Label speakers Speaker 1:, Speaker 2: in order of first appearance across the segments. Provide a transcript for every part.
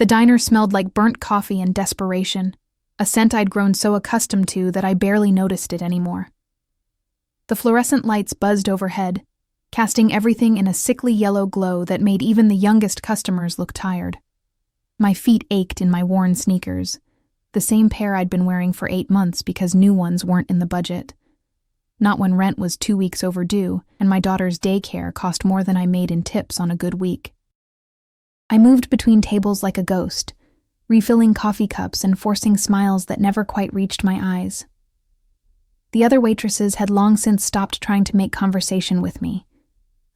Speaker 1: The diner smelled like burnt coffee and desperation, a scent I'd grown so accustomed to that I barely noticed it anymore. The fluorescent lights buzzed overhead, casting everything in a sickly yellow glow that made even the youngest customers look tired. My feet ached in my worn sneakers, the same pair I'd been wearing for 8 months because new ones weren't in the budget. Not when rent was 2 weeks overdue and my daughter's daycare cost more than I made in tips on a good week. I moved between tables like a ghost, refilling coffee cups and forcing smiles that never quite reached my eyes. The other waitresses had long since stopped trying to make conversation with me.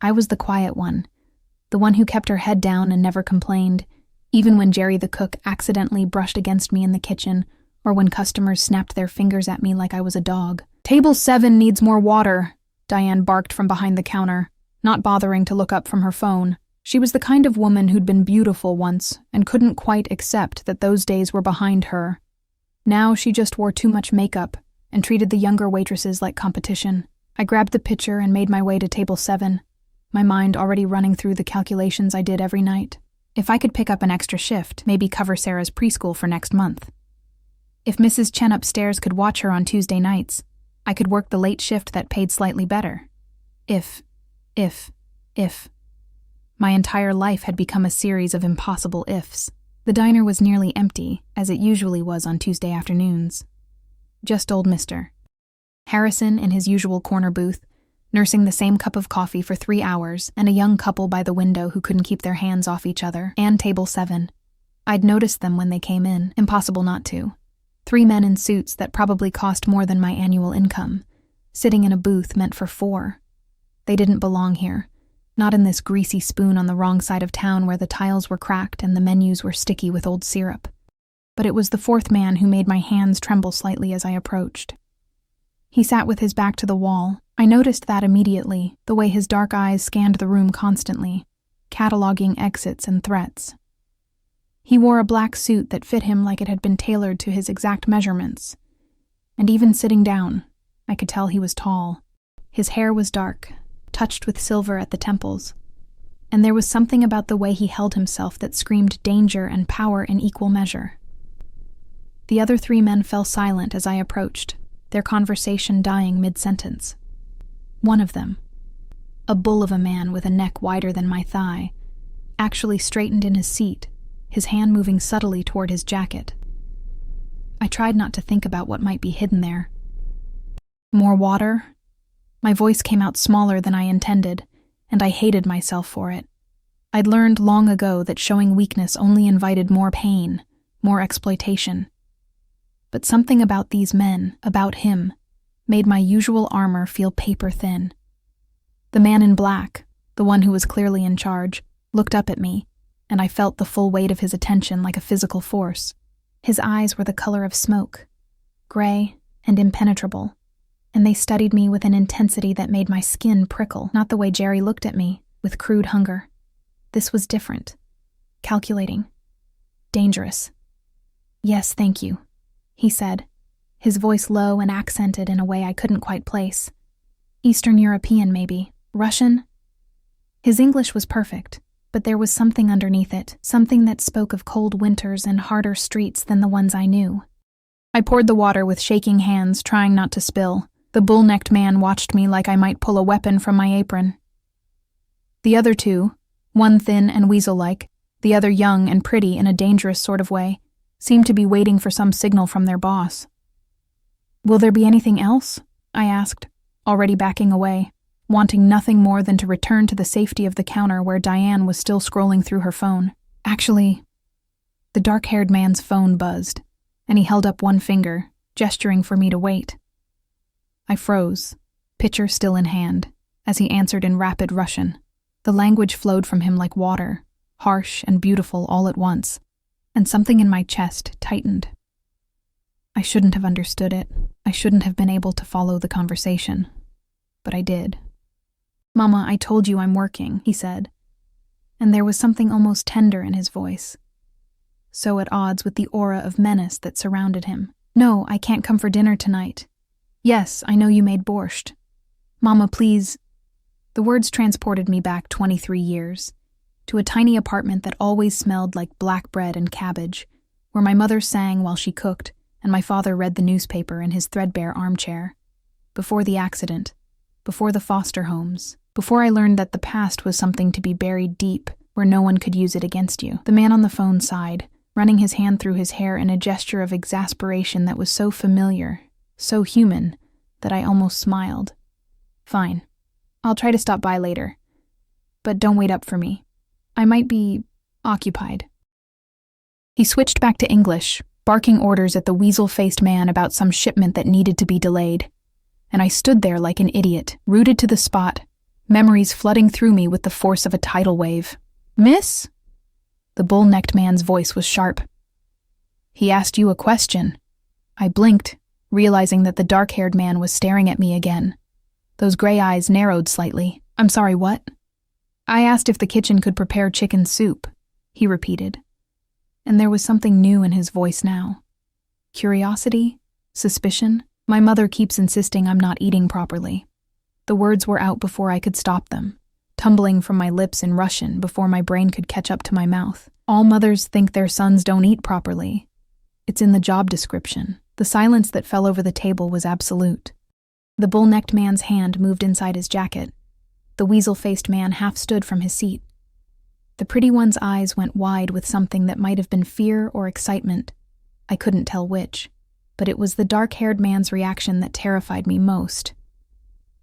Speaker 1: I was the quiet one, the one who kept her head down and never complained, even when Jerry the cook accidentally brushed against me in the kitchen or when customers snapped their fingers at me like I was a dog. "Table 7 needs more water," Diane barked from behind the counter, not bothering to look up from her phone. She was the kind of woman who'd been beautiful once and couldn't quite accept that those days were behind her. Now she just wore too much makeup and treated the younger waitresses like competition. I grabbed the pitcher and made my way to table 7, my mind already running through the calculations I did every night. If I could pick up an extra shift, maybe cover Sarah's preschool for next month. If Mrs. Chen upstairs could watch her on Tuesday nights, I could work the late shift that paid slightly better. If. My entire life had become a series of impossible ifs. The diner was nearly empty, as it usually was on Tuesday afternoons. Just old Mr. Harrison in his usual corner booth, nursing the same cup of coffee for 3 hours, and a young couple by the window who couldn't keep their hands off each other, and table 7. I'd noticed them when they came in, impossible not to. 3 men in suits that probably cost more than my annual income, sitting in a booth meant for 4. They didn't belong here. Not in this greasy spoon on the wrong side of town where the tiles were cracked and the menus were sticky with old syrup. But it was the 4th man who made my hands tremble slightly as I approached. He sat with his back to the wall. I noticed that immediately, the way his dark eyes scanned the room constantly, cataloging exits and threats. He wore a black suit that fit him like it had been tailored to his exact measurements. And even sitting down, I could tell he was tall. His hair was dark, touched with silver at the temples, and there was something about the way he held himself that screamed danger and power in equal measure. The other 3 men fell silent as I approached, their conversation dying mid-sentence. One of them, a bull of a man with a neck wider than my thigh, actually straightened in his seat, his hand moving subtly toward his jacket. I tried not to think about what might be hidden there. "More water?" My voice came out smaller than I intended, and I hated myself for it. I'd learned long ago that showing weakness only invited more pain, more exploitation. But something about these men, about him, made my usual armor feel paper thin. The man in black, the one who was clearly in charge, looked up at me, and I felt the full weight of his attention like a physical force. His eyes were the color of smoke, gray and impenetrable, and they studied me with an intensity that made my skin prickle, not the way Jerry looked at me, with crude hunger. This was different, calculating, dangerous. "Yes, thank you," he said, his voice low and accented in a way I couldn't quite place. Eastern European, maybe. Russian? His English was perfect, but there was something underneath it, something that spoke of cold winters and harder streets than the ones I knew. I poured the water with shaking hands, trying not to spill. The bull-necked man watched me like I might pull a weapon from my apron. The other 2, one thin and weasel-like, the other young and pretty in a dangerous sort of way, seemed to be waiting for some signal from their boss. "Will there be anything else?" I asked, already backing away, wanting nothing more than to return to the safety of the counter where Diane was still scrolling through her phone. Actually, the dark-haired man's phone buzzed, and he held up one finger, gesturing for me to wait. I froze, pitcher still in hand, as he answered in rapid Russian. The language flowed from him like water, harsh and beautiful all at once, and something in my chest tightened. I shouldn't have understood it. I shouldn't have been able to follow the conversation. But I did. "Mama, I told you I'm working," he said, and there was something almost tender in his voice, so at odds with the aura of menace that surrounded him. "No, I can't come for dinner tonight. Yes, I know you made borscht. Mama, please." The words transported me back 23 years. to a tiny apartment that always smelled like black bread and cabbage, where my mother sang while she cooked and my father read the newspaper in his threadbare armchair. Before the accident, before the foster homes, before I learned that the past was something to be buried deep where no one could use it against you. The man on the phone sighed, running his hand through his hair in a gesture of exasperation that was so familiar, so human, that I almost smiled. Fine. I'll try to stop by later. But don't wait up for me. I might be occupied. He switched back to English, barking orders at the weasel-faced man about some shipment that needed to be delayed. And I stood there like an idiot, rooted to the spot, memories flooding through me with the force of a tidal wave. Miss? The bull-necked man's voice was sharp. He asked you a question. I blinked, realizing that the dark-haired man was staring at me again. Those gray eyes narrowed slightly. I'm sorry, what? I asked if the kitchen could prepare chicken soup, he repeated. And there was something new in his voice now. Curiosity? Suspicion? My mother keeps insisting I'm not eating properly. The words were out before I could stop them, tumbling from my lips in Russian before my brain could catch up to my mouth. All mothers think their sons don't eat properly. It's in the job description. The silence that fell over the table was absolute. The bull-necked man's hand moved inside his jacket. The weasel-faced man half stood from his seat. The pretty one's eyes went wide with something that might have been fear or excitement. I couldn't tell which, but it was the dark-haired man's reaction that terrified me most.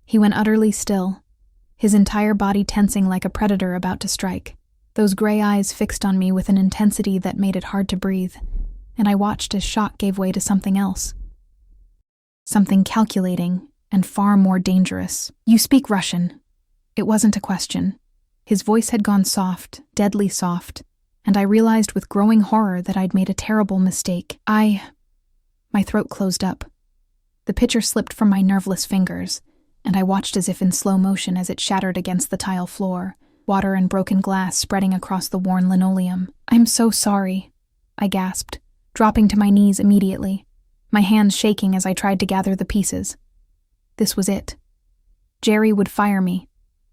Speaker 1: He went utterly still, his entire body tensing like a predator about to strike. Those gray eyes fixed on me with an intensity that made it hard to breathe, and I watched as shock gave way to something else. Something calculating and far more dangerous. You speak Russian. It wasn't a question. His voice had gone soft, deadly soft, and I realized with growing horror that I'd made a terrible mistake. My throat closed up. The pitcher slipped from my nerveless fingers, and I watched as if in slow motion as it shattered against the tile floor, water and broken glass spreading across the worn linoleum. I'm so sorry, I gasped, dropping to my knees immediately, my hands shaking as I tried to gather the pieces. This was it. Jerry would fire me.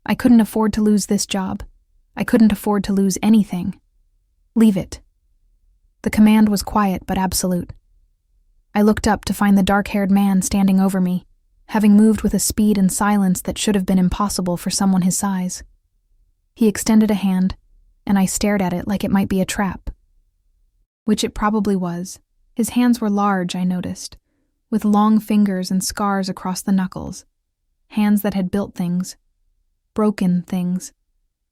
Speaker 1: I couldn't afford to lose this job. I couldn't afford to lose anything. Leave it. The command was quiet but absolute. I looked up to find the dark-haired man standing over me, having moved with a speed and silence that should have been impossible for someone his size. He extended a hand, and I stared at it like it might be a trap. Which it probably was. His hands were large, I noticed, with long fingers and scars across the knuckles. Hands that had built things. Broken things.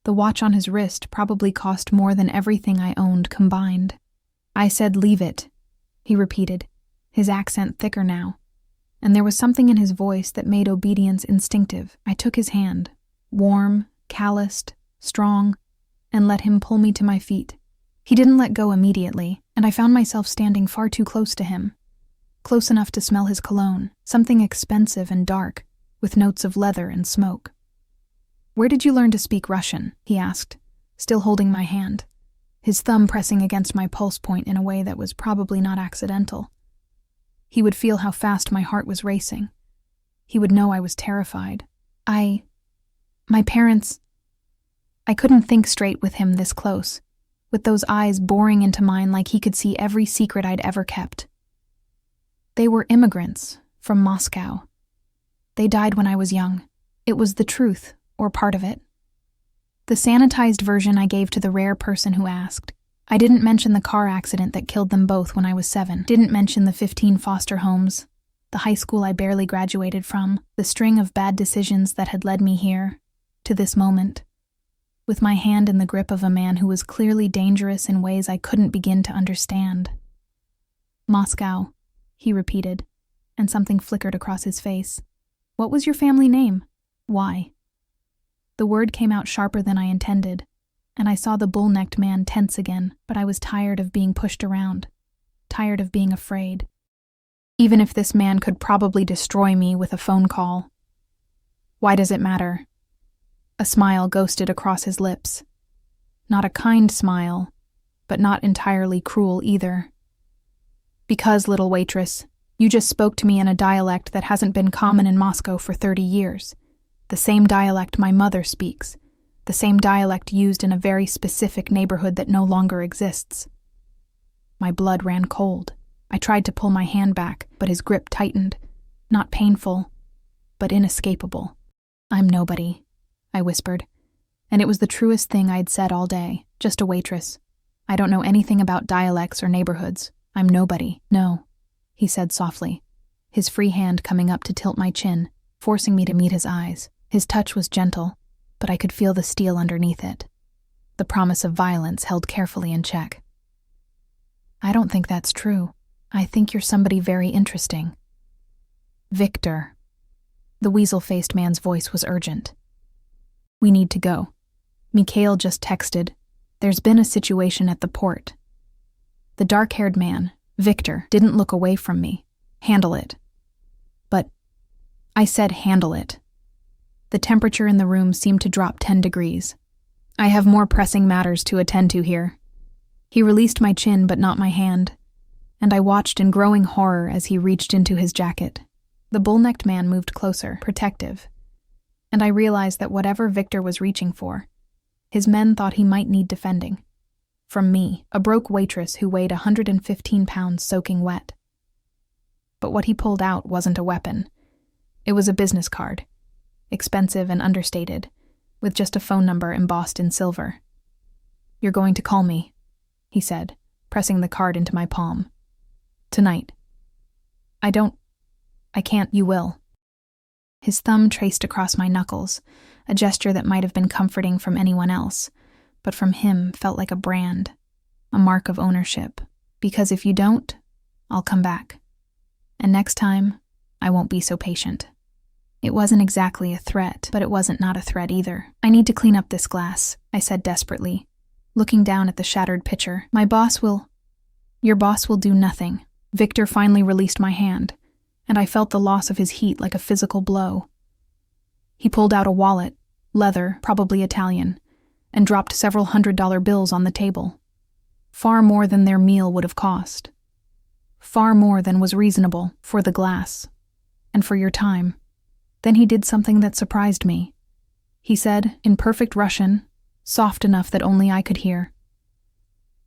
Speaker 1: The watch on his wrist probably cost more than everything I owned combined. I said, "Leave it," he repeated, his accent thicker now. And there was something in his voice that made obedience instinctive. I took his hand, warm, calloused, strong, and let him pull me to my feet. He didn't let go immediately, and I found myself standing far too close to him. Close enough to smell his cologne, something expensive and dark, with notes of leather and smoke. "Where did you learn to speak Russian?" he asked, still holding my hand, his thumb pressing against my pulse point in a way that was probably not accidental. He would feel how fast my heart was racing. He would know I was terrified. My parents... I couldn't think straight with him this close, with those eyes boring into mine like he could see every secret I'd ever kept. They were immigrants from Moscow. They died when I was young. It was the truth, or part of it. The sanitized version I gave to the rare person who asked. I didn't mention the car accident that killed them both when I was 7. Didn't mention the 15 foster homes, the high school I barely graduated from, the string of bad decisions that had led me here, to this moment, with my hand in the grip of a man who was clearly dangerous in ways I couldn't begin to understand. Moscow, he repeated, and something flickered across his face. What was your family name? Why? The word came out sharper than I intended, and I saw the bull-necked man tense again, but I was tired of being pushed around, tired of being afraid. Even if this man could probably destroy me with a phone call. Why does it matter? A smile ghosted across his lips. Not a kind smile, but not entirely cruel either. Because, little waitress, you just spoke to me in a dialect that hasn't been common in Moscow for 30 years. The same dialect my mother speaks, the same dialect used in a very specific neighborhood that no longer exists. My blood ran cold. I tried to pull my hand back, but his grip tightened. Not painful, but inescapable. "I'm nobody," I whispered. And it was the truest thing I'd said all day, just a waitress. "I don't know anything about dialects or neighborhoods. I'm nobody." "No," he said softly, his free hand coming up to tilt my chin, forcing me to meet his eyes. His touch was gentle, but I could feel the steel underneath it. The promise of violence held carefully in check. "I don't think that's true. I think you're somebody very interesting." "Victor." The weasel-faced man's voice was urgent. "We need to go. Mikhail just texted. There's been a situation at the port." The dark-haired man, Victor, didn't look away from me. "Handle it." "But..." I said handle it. The temperature in the room seemed to drop 10 degrees. "I have more pressing matters to attend to here." He released my chin but not my hand, and I watched in growing horror as he reached into his jacket. The bull-necked man moved closer, protective, and I realized that whatever Victor was reaching for, his men thought he might need defending. From me, a broke waitress who weighed 115 pounds soaking wet. But what he pulled out wasn't a weapon. It was a business card, expensive and understated, with just a phone number embossed in silver. "You're going to call me," he said, pressing the card into my palm. "Tonight." I can't, you will." His thumb traced across my knuckles, a gesture that might have been comforting from anyone else, but from him felt like a brand, a mark of ownership, because if you don't, I'll come back. And next time, I won't be so patient. It wasn't exactly a threat, but it wasn't not a threat either. "I need to clean up this glass," I said desperately, looking down at the shattered pitcher. Your boss will do nothing." Victor finally released my hand, and I felt the loss of his heat like a physical blow. He pulled out a wallet, leather, probably Italian, and dropped several $100 bills on the table. Far more than their meal would have cost. Far more than was reasonable for the glass, and for your time. Then he did something that surprised me. He said, in perfect Russian, soft enough that only I could hear,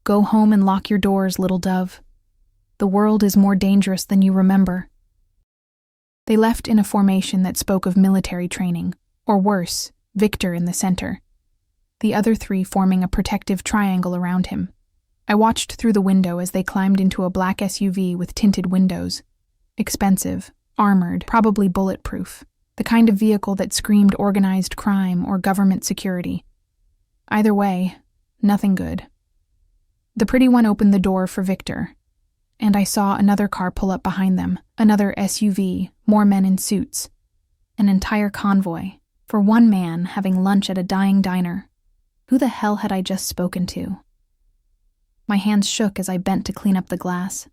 Speaker 1: "Go home and lock your doors, little dove. The world is more dangerous than you remember." They left in a formation that spoke of military training, or worse, Victor in the center, the other three forming a protective triangle around him. I watched through the window as they climbed into a black SUV with tinted windows. Expensive, armored, probably bulletproof, the kind of vehicle that screamed organized crime or government security. Either way, nothing good. The pretty one opened the door for Victor, and I saw another car pull up behind them, another SUV, more men in suits. An entire convoy, for one man having lunch at a dying diner. Who the hell had I just spoken to? My hands shook as I bent to clean up the glass.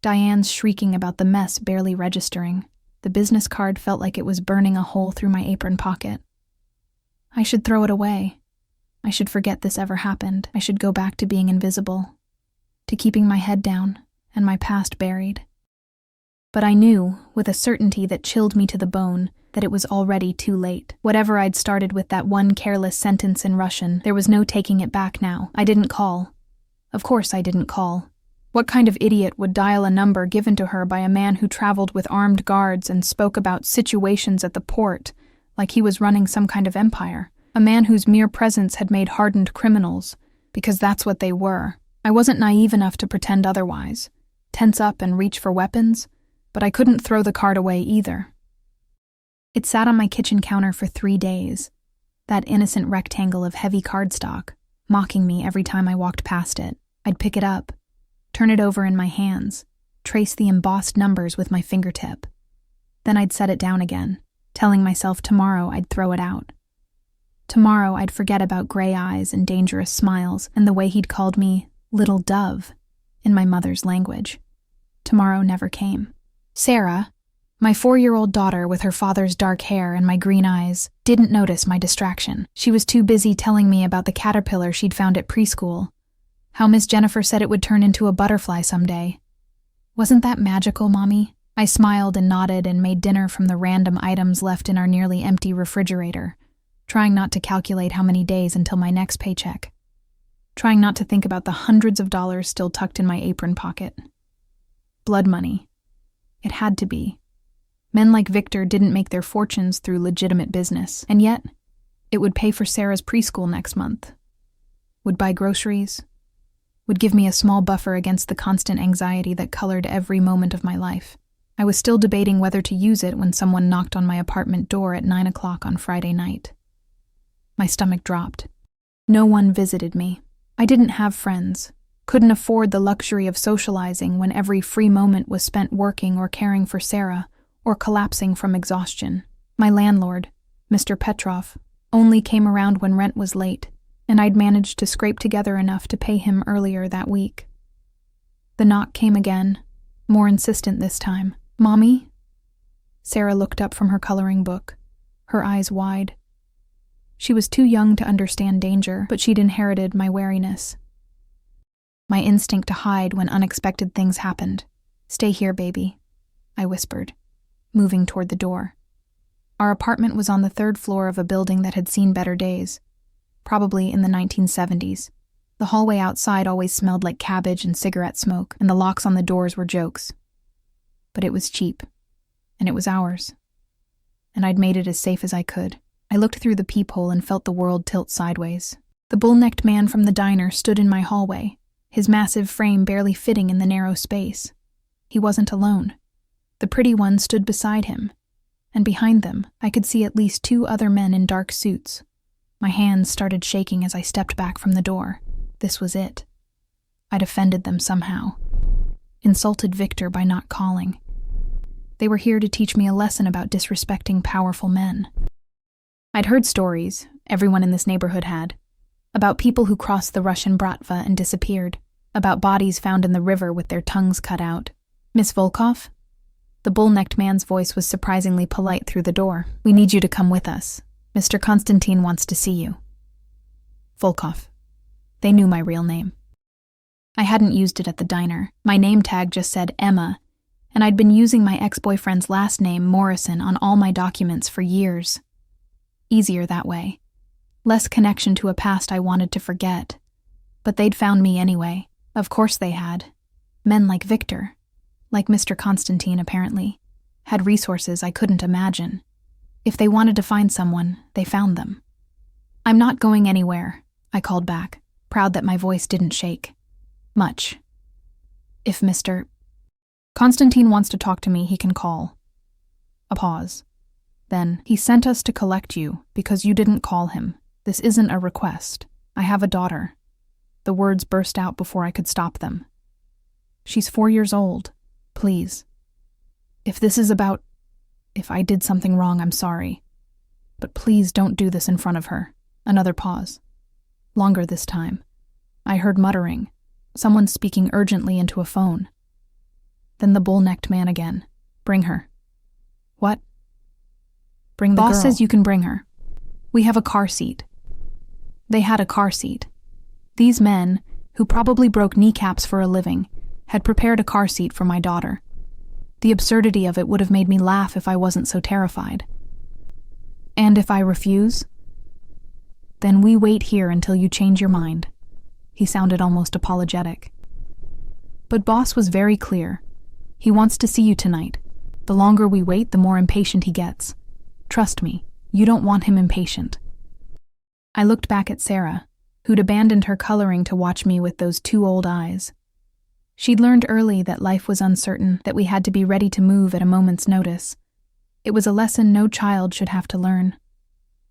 Speaker 1: Diane's shrieking about the mess barely registering. The business card felt like it was burning a hole through my apron pocket. I should throw it away. I should forget this ever happened. I should go back to being invisible, to keeping my head down and my past buried. But I knew, with a certainty that chilled me to the bone, that it was already too late. Whatever I'd started with that one careless sentence in Russian, there was no taking it back now. I didn't call. Of course I didn't call. What kind of idiot would dial a number given to her by a man who traveled with armed guards and spoke about situations at the port like he was running some kind of empire? A man whose mere presence had made hardened criminals, because that's what they were. I wasn't naive enough to pretend otherwise, tense up and reach for weapons, but I couldn't throw the card away either. It sat on my kitchen counter for 3 days, that innocent rectangle of heavy cardstock, mocking me every time I walked past it. I'd pick it up, turn it over in my hands, trace the embossed numbers with my fingertip. Then I'd set it down again, telling myself tomorrow I'd throw it out. Tomorrow I'd forget about gray eyes and dangerous smiles and the way he'd called me little dove in my mother's language. Tomorrow never came. Sarah, my 4-year-old daughter with her father's dark hair and my green eyes, didn't notice my distraction. She was too busy telling me about the caterpillar she'd found at preschool, how Miss Jennifer said it would turn into a butterfly someday. Wasn't that magical, Mommy? I smiled and nodded and made dinner from the random items left in our nearly empty refrigerator. trying not to calculate how many days until my next paycheck, trying not to think about the hundreds of dollars still tucked in my apron pocket. Blood money. It had to be. Men like Victor didn't make their fortunes through legitimate business, and yet, it would pay for Sarah's preschool next month, would buy groceries, would give me a small buffer against the constant anxiety that colored every moment of my life. I was still debating whether to use it when someone knocked on my apartment door at 9 o'clock on Friday night. My stomach dropped. No one visited me. I didn't have friends, couldn't afford the luxury of socializing when every free moment was spent working or caring for Sarah, or collapsing from exhaustion. My landlord, Mr. Petrov, only came around when rent was late, and I'd managed to scrape together enough to pay him earlier that week. The knock came again, more insistent this time. "Mommy?" Sarah looked up from her coloring book, her eyes wide. She was too young to understand danger, but she'd inherited my wariness. My instinct to hide when unexpected things happened. "Stay here, baby," I whispered, moving toward the door. Our apartment was on the 3rd floor of a building that had seen better days, probably in the 1970s. The hallway outside always smelled like cabbage and cigarette smoke, and the locks on the doors were jokes. But it was cheap, and it was ours. And I'd made it as safe as I could. I looked through the peephole and felt the world tilt sideways. The bull-necked man from the diner stood in my hallway, his massive frame barely fitting in the narrow space. He wasn't alone. The pretty one stood beside him, and behind them I could see at least 2 other men in dark suits. My hands started shaking as I stepped back from the door. This was it. I'd offended them somehow. Insulted Victor by not calling. They were here to teach me a lesson about disrespecting powerful men. I'd heard stories, everyone in this neighborhood had, about people who crossed the Russian Bratva and disappeared, about bodies found in the river with their tongues cut out. "Miss Volkov?" The bull-necked man's voice was surprisingly polite through the door. "We need you to come with us. Mr. Konstantin wants to see you." Volkov. They knew my real name. I hadn't used it at the diner. My name tag just said Emma, and I'd been using my ex-boyfriend's last name, Morrison, on all my documents for years. Easier that way. Less connection to a past I wanted to forget. But they'd found me anyway. Of course they had. Men like Victor, like Mr. Konstantin apparently, had resources I couldn't imagine. If they wanted to find someone, they found them. "I'm not going anywhere," I called back, proud that my voice didn't shake. "Much. If Mr. Konstantin wants to talk to me, he can call." A pause. Then, "He sent us to collect you because you didn't call him. This isn't a request. I have a daughter." The words burst out before I could stop them. "She's 4 years old. Please. If this is about... If I did something wrong, I'm sorry. But please don't do this in front of her." Another pause. Longer this time. I heard muttering. Someone speaking urgently into a phone. Then the bull-necked man again. "Bring her." "What?" "Bring the girl." "Boss says you can bring her. We have a car seat." They had a car seat. These men, who probably broke kneecaps for a living, had prepared a car seat for my daughter. The absurdity of it would have made me laugh if I wasn't so terrified. "And if I refuse?" "Then we wait here until you change your mind." He sounded almost apologetic. But Boss was very clear. "He wants to see you tonight. The longer we wait, the more impatient he gets. Trust me, you don't want him impatient." I looked back at Sarah, who'd abandoned her coloring to watch me with those 2 old eyes. She'd learned early that life was uncertain, that we had to be ready to move at a moment's notice. It was a lesson no child should have to learn.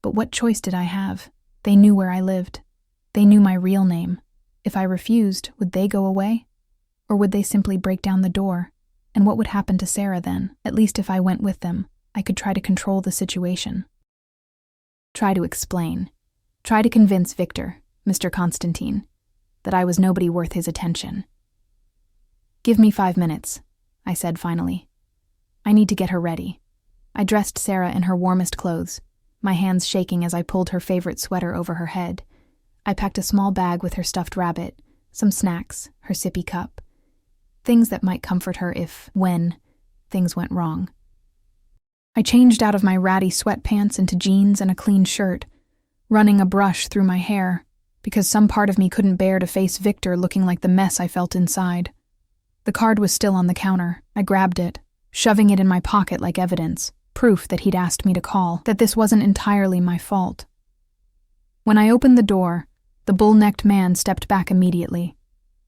Speaker 1: But what choice did I have? They knew where I lived. They knew my real name. If I refused, would they go away? Or would they simply break down the door? And what would happen to Sarah then? At least if I went with them, I could try to control the situation. Try to explain. Try to convince Victor, Mr. Konstantin, that I was nobody worth his attention. "Give me 5 minutes," I said finally. "I need to get her ready." I dressed Sarah in her warmest clothes, my hands shaking as I pulled her favorite sweater over her head. I packed a small bag with her stuffed rabbit, some snacks, her sippy cup. Things that might comfort her when, things went wrong. I changed out of my ratty sweatpants into jeans and a clean shirt, running a brush through my hair, because some part of me couldn't bear to face Victor looking like the mess I felt inside. The card was still on the counter. I grabbed it, shoving it in my pocket like evidence, proof that he'd asked me to call, that this wasn't entirely my fault. When I opened the door, the bull-necked man stepped back immediately,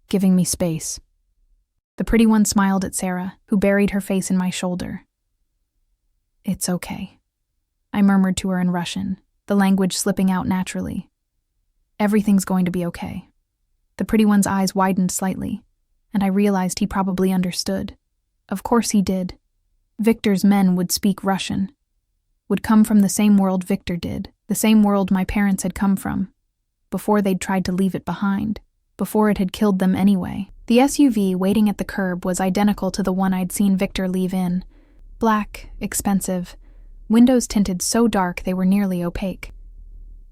Speaker 1: giving me space. The pretty one smiled at Sarah, who buried her face in my shoulder. "It's okay," I murmured to her in Russian, the language slipping out naturally. "Everything's going to be okay." The pretty one's eyes widened slightly, and I realized he probably understood. Of course he did. Victor's men would speak Russian, would come from the same world Victor did, the same world my parents had come from, before they'd tried to leave it behind, before it had killed them anyway. The SUV waiting at the curb was identical to the one I'd seen Victor leave in. Black, expensive, windows tinted so dark they were nearly opaque.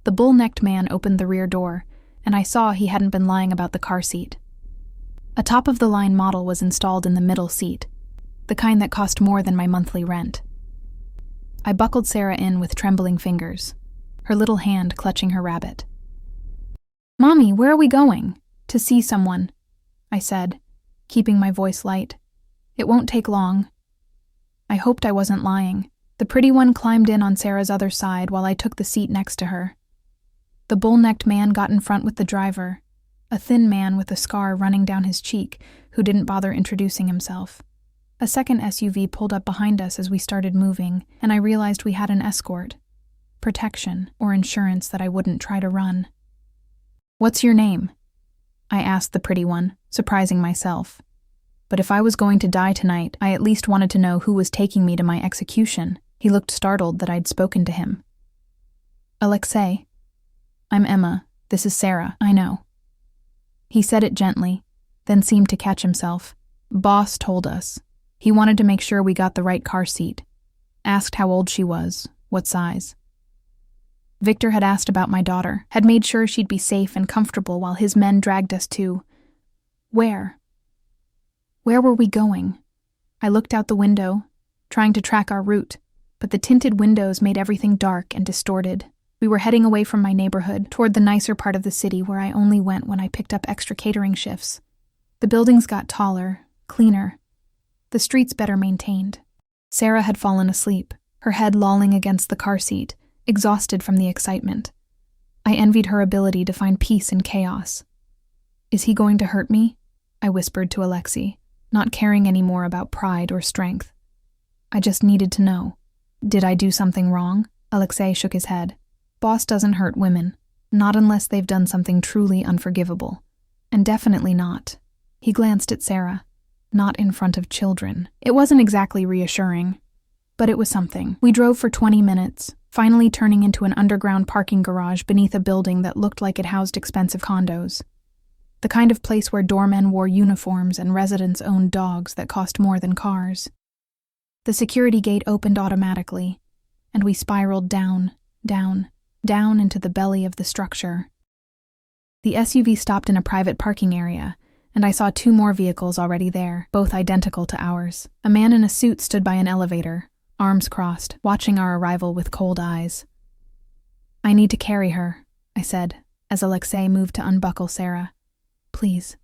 Speaker 1: The bull-necked man opened the rear door, and I saw he hadn't been lying about the car seat. A top-of-the-line model was installed in the middle seat, the kind that cost more than my monthly rent. I buckled Sarah in with trembling fingers, her little hand clutching her rabbit. "Mommy, where are we going?" "To see someone," I said, keeping my voice light. "It won't take long." I hoped I wasn't lying. The pretty one climbed in on Sarah's other side while I took the seat next to her. The bull-necked man got in front with the driver, a thin man with a scar running down his cheek who didn't bother introducing himself. A second SUV pulled up behind us as we started moving, and I realized we had an escort, protection, or insurance that I wouldn't try to run. "What's your name?" I asked the pretty one, surprising myself. But if I was going to die tonight, I at least wanted to know who was taking me to my execution. He looked startled that I'd spoken to him. "Alexei." "I'm Emma. This is Sarah, I know." He said it gently, then seemed to catch himself. "Boss told us. He wanted to make sure we got the right car seat. Asked how old she was, what size." Victor had asked about my daughter, had made sure she'd be safe and comfortable while his men dragged us to... Where? Where were we going? I looked out the window, trying to track our route, but the tinted windows made everything dark and distorted. We were heading away from my neighborhood, toward the nicer part of the city where I only went when I picked up extra catering shifts. The buildings got taller, cleaner, the streets better maintained. Sarah had fallen asleep, her head lolling against the car seat, exhausted from the excitement. I envied her ability to find peace in chaos. "Is he going to hurt me?" I whispered to Alexei, not caring any more about pride or strength. I just needed to know. "Did I do something wrong?" Alexei shook his head. "Boss doesn't hurt women, not unless they've done something truly unforgivable. And definitely not." He glanced at Sarah. "Not in front of children." It wasn't exactly reassuring, but it was something. We drove for 20 minutes, finally turning into an underground parking garage beneath a building that looked like it housed expensive condos. The kind of place where doormen wore uniforms and residents owned dogs that cost more than cars. The security gate opened automatically, and we spiraled down, down, down into the belly of the structure. The SUV stopped in a private parking area, and I saw 2 more vehicles already there, both identical to ours. A man in a suit stood by an elevator, arms crossed, watching our arrival with cold eyes. "I need to carry her," I said, as Alexei moved to unbuckle Sarah. "Please.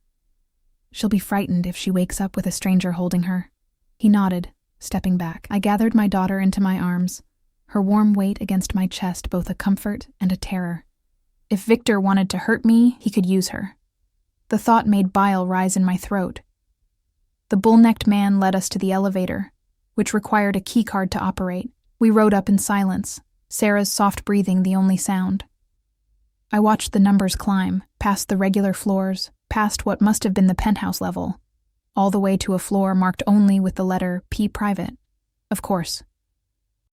Speaker 1: She'll be frightened if she wakes up with a stranger holding her." He nodded, stepping back. I gathered my daughter into my arms, her warm weight against my chest both a comfort and a terror. If Victor wanted to hurt me, he could use her. The thought made bile rise in my throat. The bull-necked man led us to the elevator, which required a keycard to operate. We rode up in silence, Sarah's soft breathing the only sound. I watched the numbers climb, past the regular floors, past what must have been the penthouse level, all the way to a floor marked only with the letter P private. Of course.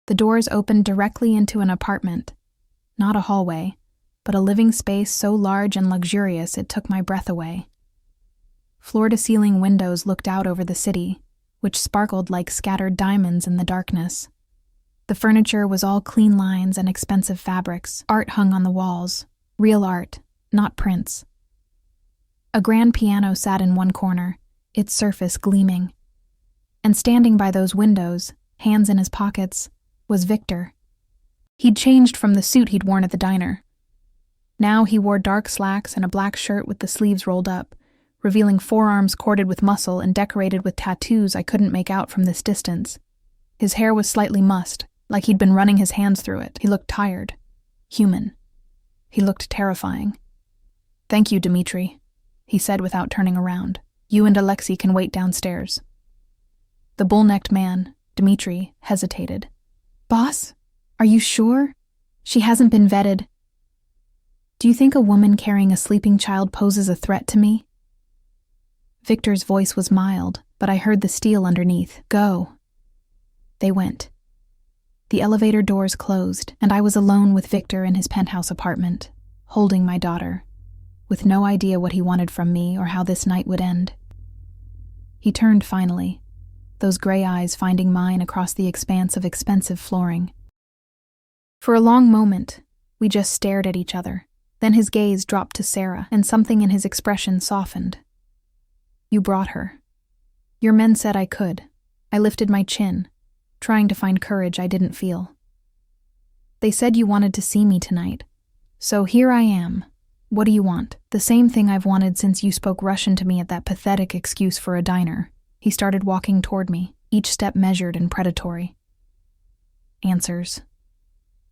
Speaker 1: The doors opened directly into an apartment, not a hallway, but a living space so large and luxurious it took my breath away. Floor-to-ceiling windows looked out over the city, which sparkled like scattered diamonds in the darkness. The furniture was all clean lines and expensive fabrics. Art hung on the walls. Real art, not prints. A grand piano sat in one corner, its surface gleaming. And standing by those windows, hands in his pockets, was Victor. He'd changed from the suit he'd worn at the diner, Now he wore dark slacks and a black shirt with the sleeves rolled up, revealing forearms corded with muscle and decorated with tattoos I couldn't make out from this distance. His hair was slightly mussed, like he'd been running his hands through it. He looked tired. Human. He looked terrifying. "Thank you, Dmitri," he said without turning around. "You and Alexei can wait downstairs." The bull-necked man, Dmitri, hesitated. "Boss, are you sure? She hasn't been vetted." "Do you think a woman carrying a sleeping child poses a threat to me?" Victor's voice was mild, but I heard the steel underneath. "Go." They went. The elevator doors closed, and I was alone with Victor in his penthouse apartment, holding my daughter, with no idea what he wanted from me or how this night would end. He turned finally, those gray eyes finding mine across the expanse of expensive flooring. For a long moment, we just stared at each other. Then his gaze dropped to Sarah, and something in his expression softened. "You brought her. Your men said I could." I lifted my chin, trying to find courage I didn't feel. "They said you wanted to see me tonight. So here I am. What do you want?" "The same thing I've wanted since you spoke Russian to me at that pathetic excuse for a diner." He started walking toward me, each step measured and predatory. "Answers.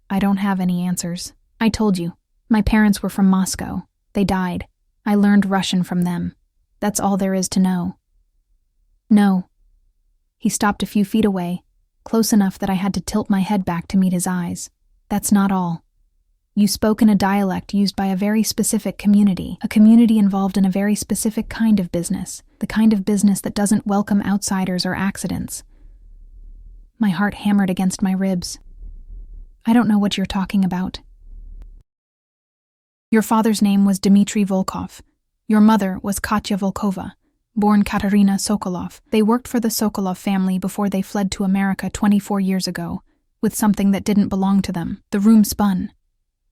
Speaker 1: I don't have any answers. I told you. My parents were from Moscow. They died. I learned Russian from them. That's all there is to know." "No." He stopped a few feet away, close enough that I had to tilt my head back to meet his eyes. "That's not all. You spoke in a dialect used by a very specific community, a community involved in a very specific kind of business, the kind of business that doesn't welcome outsiders or accidents." My heart hammered against my ribs. "I don't know what you're talking about." "Your father's name was Dmitri Volkov. Your mother was Katya Volkova, born Katerina Sokolov. They worked for the Sokolov family before they fled to America 24 years ago, with something that didn't belong to them." The room spun.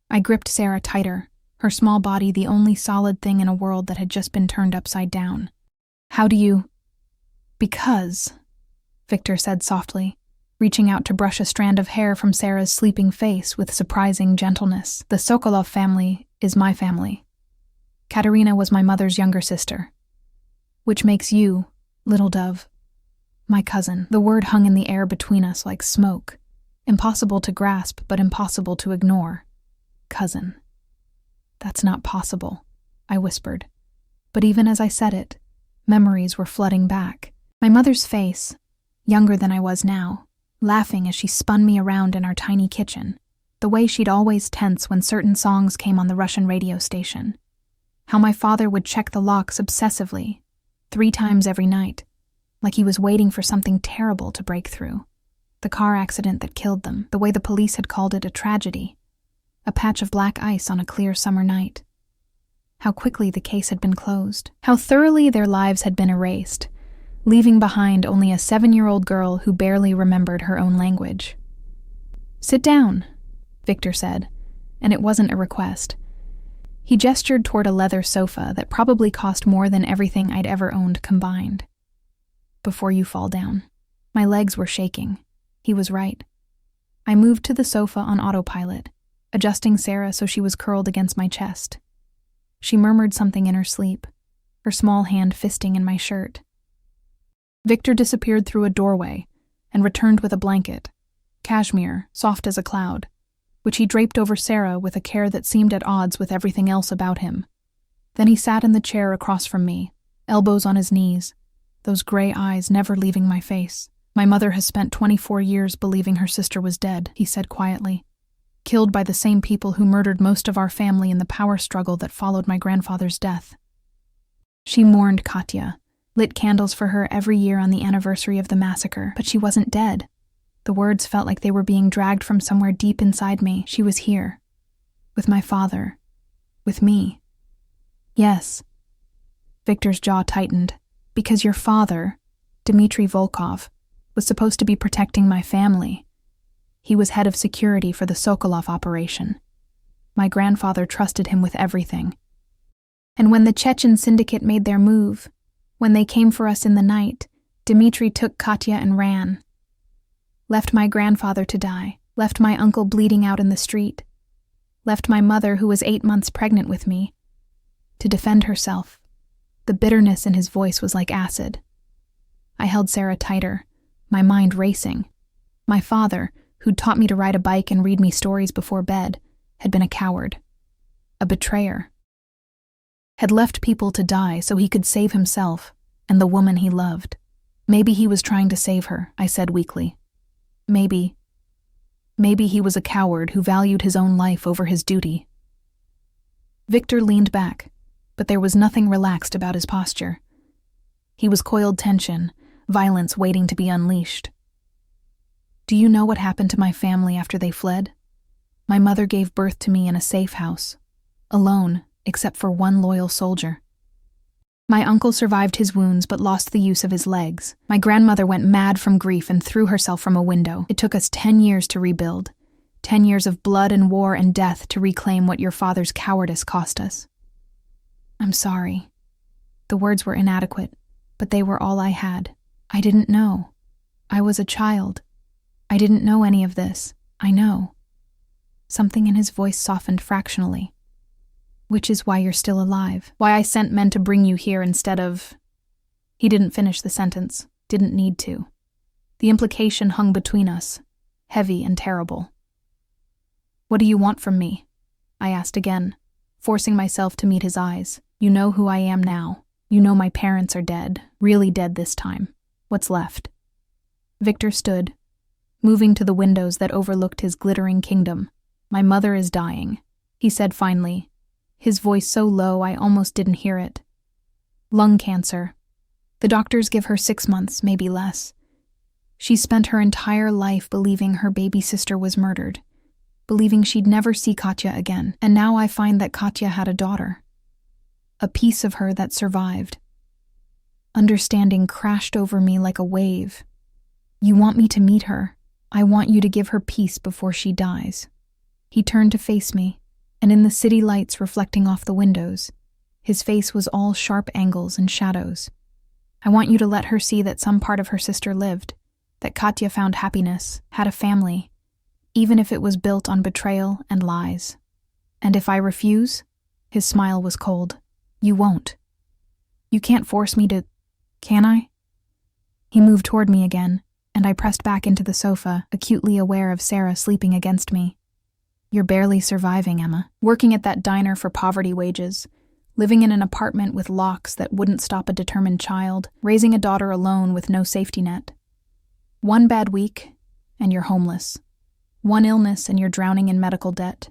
Speaker 1: I gripped Sarah tighter, her small body the only solid thing in a world that had just been turned upside down. "How do you—" "Because," Victor said softly, reaching out to brush a strand of hair from Sarah's sleeping face with surprising gentleness. "The Sokolov family is my family. Katerina was my mother's younger sister. Which makes you, little dove, my cousin." The word hung in the air between us like smoke, impossible to grasp but impossible to ignore. Cousin. "That's not possible," I whispered. But even as I said it, memories were flooding back. My mother's face, younger than I was now, laughing as she spun me around in our tiny kitchen, the way she'd always tense when certain songs came on the Russian radio station. How my father would check the locks obsessively, 3 times every night, like he was waiting for something terrible to break through. The car accident that killed them, the way the police had called it a tragedy, a patch of black ice on a clear summer night. How quickly the case had been closed. How thoroughly their lives had been erased, leaving behind only a 7-year-old girl who barely remembered her own language. "Sit down," Victor said, and it wasn't a request. He gestured toward a leather sofa that probably cost more than everything I'd ever owned combined. "Before you fall down." My legs were shaking. He was right. I moved to the sofa on autopilot, adjusting Sarah so she was curled against my chest. She murmured something in her sleep, her small hand fisting in my shirt. Victor disappeared through a doorway and returned with a blanket, cashmere, soft as a cloud, which he draped over Sarah with a care that seemed at odds with everything else about him. Then he sat in the chair across from me, elbows on his knees, those gray eyes never leaving my face. "My mother has spent 24 years believing her sister was dead," he said quietly. "Killed by the same people who murdered most of our family in the power struggle that followed my grandfather's death. She mourned Katya, lit candles for her every year on the anniversary of the massacre, but she wasn't dead. The words felt like they were being dragged from somewhere deep inside me. She was here. With my father. With me. Yes." Victor's jaw tightened. "Because your father, Dmitri Volkov, was supposed to be protecting my family. He was head of security for the Sokolov operation. My grandfather trusted him with everything. And when the Chechen syndicate made their move, when they came for us in the night, Dmitri took Katya and ran. Left my grandfather to die, left my uncle bleeding out in the street. left my mother, who was 8 months pregnant with me, to defend herself. The bitterness in his voice was like acid. I held Sarah tighter, my mind racing. My father, who'd taught me to ride a bike and read me stories before bed, had been a coward, a betrayer. Had left people to die so he could save himself and the woman he loved. Maybe he was trying to save her, I said weakly. Maybe he was a coward who valued his own life over his duty. Victor leaned back, but there was nothing relaxed about his posture. He was coiled tension, violence waiting to be unleashed. Do you know what happened to my family after they fled? My mother gave birth to me in a safe house, alone, except for one loyal soldier. My uncle survived his wounds but lost the use of his legs. My grandmother went mad from grief and threw herself from a window. It took us 10 years to rebuild. 10 years of blood and war and death to reclaim what your father's cowardice cost us. I'm sorry. The words were inadequate, but they were all I had. I didn't know. I was a child. I didn't know any of this. I know. Something in his voice softened fractionally. Which is why you're still alive. Why I sent men to bring you here instead of... He didn't finish the sentence. Didn't need to. The implication hung between us, heavy and terrible. What do you want from me? I asked again, forcing myself to meet his eyes. You know who I am now. You know my parents are dead, really dead this time. What's left? Victor stood, moving to the windows that overlooked his glittering kingdom. My mother is dying, he said finally, his voice so low I almost didn't hear it. Lung cancer. The doctors give her 6 months, maybe less. She spent her entire life believing her baby sister was murdered, believing she'd never see Katya again, and now I find that Katya had a daughter. A piece of her that survived. Understanding crashed over me like a wave. You want me to meet her. I want you to give her peace before she dies. He turned to face me, and in the city lights reflecting off the windows, his face was all sharp angles and shadows. I want you to let her see that some part of her sister lived, that Katya found happiness, had a family, even if it was built on betrayal and lies. And if I refuse, his smile was cold. You won't. You can't force me to, can I? He moved toward me again, and I pressed back into the sofa, acutely aware of Sarah sleeping against me. You're barely surviving, Emma. Working at that diner for poverty wages, living in an apartment with locks that wouldn't stop a determined child, raising a daughter alone with no safety net. One bad week, and you're homeless. One illness, and you're drowning in medical debt.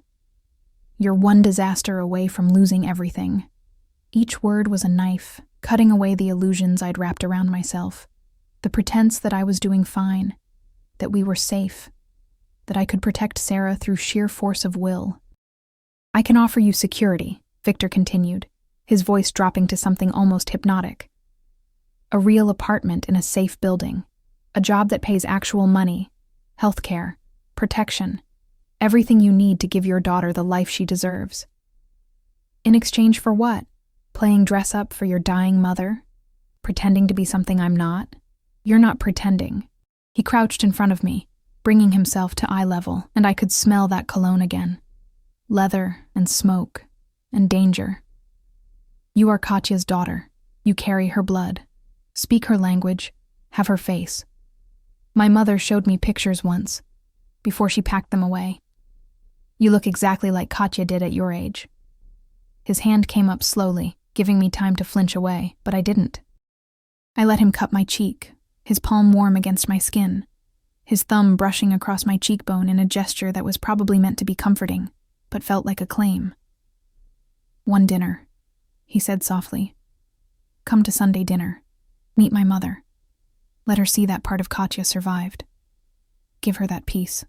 Speaker 1: You're one disaster away from losing everything. Each word was a knife, cutting away the illusions I'd wrapped around myself. The pretense that I was doing fine, that we were safe, that I could protect Sarah through sheer force of will. I can offer you security, Victor continued, his voice dropping to something almost hypnotic. A real apartment in a safe building, a job that pays actual money, healthcare, protection, everything you need to give your daughter the life she deserves. In exchange for what? Playing dress-up for your dying mother? Pretending to be something I'm not? You're not pretending. He crouched in front of me, bringing himself to eye level, and I could smell that cologne again. Leather and smoke and danger. You are Katya's daughter. You carry her blood. Speak her language. Have her face. My mother showed me pictures once, before she packed them away. You look exactly like Katya did at your age. His hand came up slowly, giving me time to flinch away, but I didn't. I let him cup my cheek, his palm warm against my skin, his thumb brushing across my cheekbone in a gesture that was probably meant to be comforting, but felt like a claim. One dinner, he said softly. Come to Sunday dinner. Meet my mother. Let her see that part of Katya survived. Give her that peace.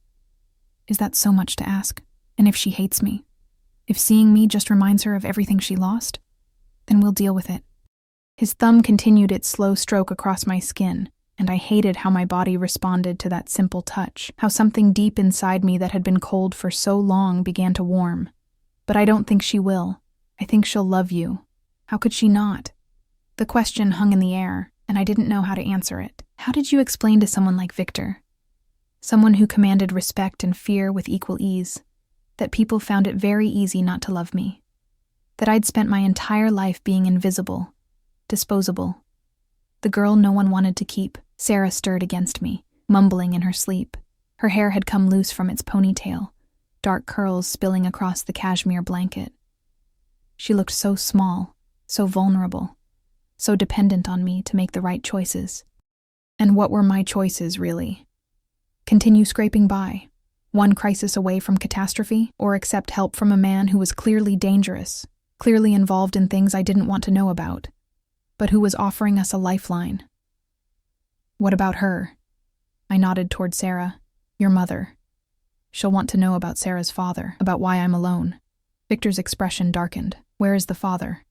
Speaker 1: Is that so much to ask? And if she hates me? If seeing me just reminds her of everything she lost? Then we'll deal with it. His thumb continued its slow stroke across my skin, and I hated how my body responded to that simple touch, how something deep inside me that had been cold for so long began to warm. But I don't think she will. I think she'll love you. How could she not? The question hung in the air, and I didn't know how to answer it. How did you explain to someone like Victor? Someone who commanded respect and fear with equal ease. that people found it very easy not to love me, that I'd spent my entire life being invisible, disposable. The girl no one wanted to keep. Sarah stirred against me, mumbling in her sleep. Her hair had come loose from its ponytail, dark curls spilling across the cashmere blanket. She looked so small, so vulnerable, so dependent on me to make the right choices. And what were my choices, really? Continue scraping by, one crisis away from catastrophe, or accept help from a man who was clearly dangerous, clearly involved in things I didn't want to know about, but who was offering us a lifeline? What about her? I nodded toward Sarah. Your mother. She'll want to know about Sarah's father, about why I'm alone. Victor's expression darkened. Where is the father?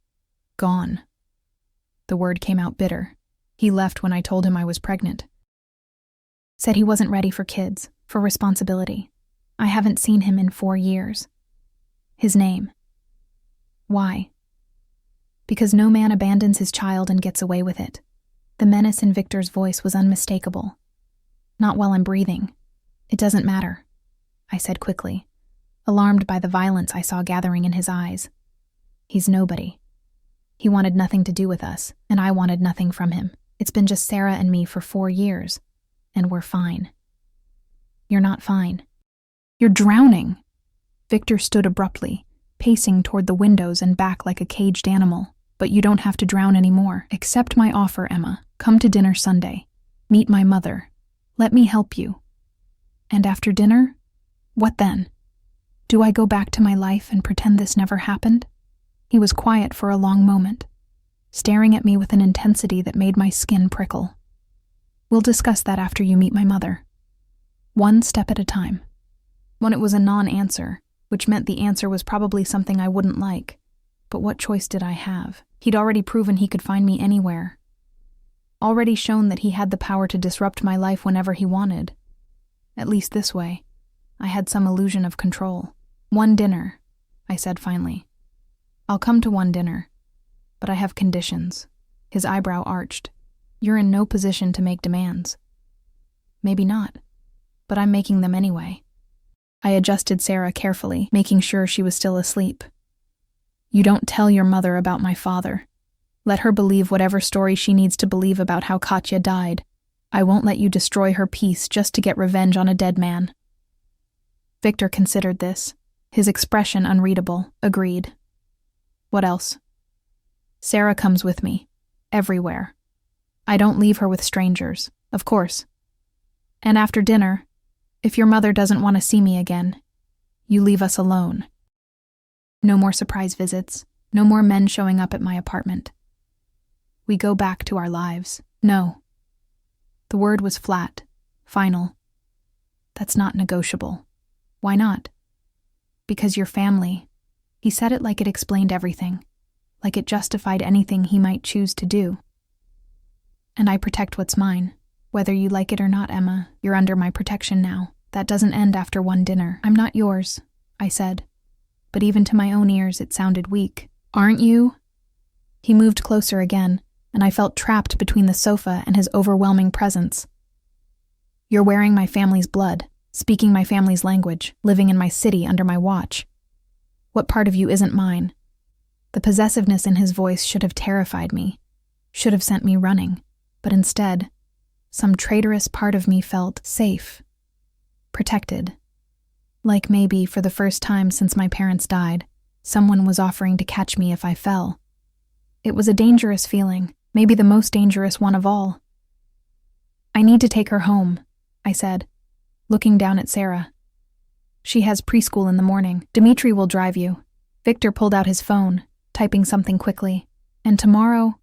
Speaker 1: Gone. The word came out bitter. He left when I told him I was pregnant. Said he wasn't ready for kids, for responsibility. I haven't seen him in 4 years. His name. Why? Because no man abandons his child and gets away with it. The menace in Victor's voice was unmistakable. Not while I'm breathing. It doesn't matter, I said quickly, alarmed by the violence I saw gathering in his eyes. He's nobody. He wanted nothing to do with us, and I wanted nothing from him. It's been just Sarah and me for 4 years, and we're fine. You're not fine. You're drowning. Victor stood abruptly, pacing toward the windows and back like a caged animal. But you don't have to drown anymore. Accept my offer, Emma. Come to dinner Sunday. Meet my mother. Let me help you. And after dinner? What then? Do I go back to my life and pretend this never happened? He was quiet for a long moment, staring at me with an intensity that made my skin prickle. We'll discuss that after you meet my mother. One step at a time. When it was a non-answer, which meant the answer was probably something I wouldn't like. But what choice did I have? He'd already proven he could find me anywhere. Already shown that he had the power to disrupt my life whenever he wanted. At least this way, I had some illusion of control. One dinner, I said finally. I'll come to one dinner, but I have conditions. His eyebrow arched. You're in no position to make demands. Maybe not, but I'm making them anyway. I adjusted Sarah carefully, making sure she was still asleep. You don't tell your mother about my father. Let her believe whatever story she needs to believe about how Katya died. I won't let you destroy her peace just to get revenge on a dead man. Victor considered this, his expression unreadable, agreed. What else? Sarah comes with me, everywhere. I don't leave her with strangers, of course. And after dinner, if your mother doesn't want to see me again, you leave us alone. No more surprise visits, no more men showing up at my apartment. We go back to our lives. No. The word was flat, final. That's not negotiable. Why not? Because your family. He said it like it explained everything, like it justified anything he might choose to do. And I protect what's mine. Whether you like it or not, Emma, you're under my protection now. That doesn't end after one dinner. I'm not yours, I said. But even to my own ears it sounded weak. Aren't you? He moved closer again, and I felt trapped between the sofa and his overwhelming presence. You're wearing my family's blood, speaking my family's language, living in my city under my watch. What part of you isn't mine? The possessiveness in his voice should have terrified me, should have sent me running, but instead, some traitorous part of me felt safe, protected. Like maybe, for the first time since my parents died, someone was offering to catch me if I fell. It was a dangerous feeling, maybe the most dangerous one of all. I need to take her home, I said, looking down at Sarah. She has preschool in the morning. Dmitri will drive you. Victor pulled out his phone, typing something quickly. And tomorrow,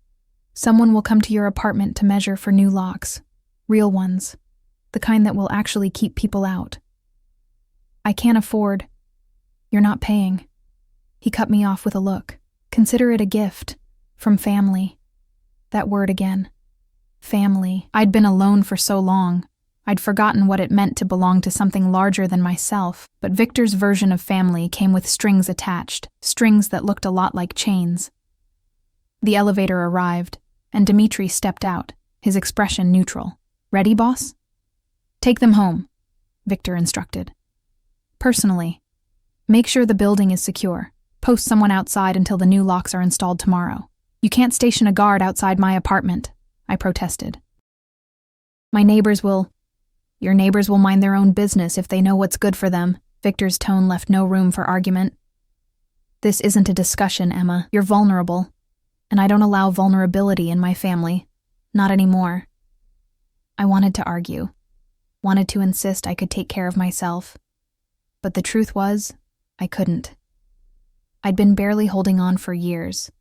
Speaker 1: someone will come to your apartment to measure for new locks. Real ones. The kind that will actually keep people out. I can't afford. You're not paying. He cut me off with a look. Consider it a gift. From family. That word again. Family. I'd been alone for so long. I'd forgotten what it meant to belong to something larger than myself, but Victor's version of family came with strings attached, strings that looked a lot like chains. The elevator arrived, and Dmitri stepped out, his expression neutral. Ready, boss? Take them home, Victor instructed. Personally. Make sure the building is secure. Post someone outside until the new locks are installed tomorrow. You can't station a guard outside my apartment, I protested. Your neighbors will mind their own business if they know what's good for them. Victor's tone left no room for argument. This isn't a discussion, Emma. You're vulnerable. And I don't allow vulnerability in my family. Not anymore. I wanted to argue. Wanted to insist I could take care of myself. But the truth was, I couldn't. I'd been barely holding on for years.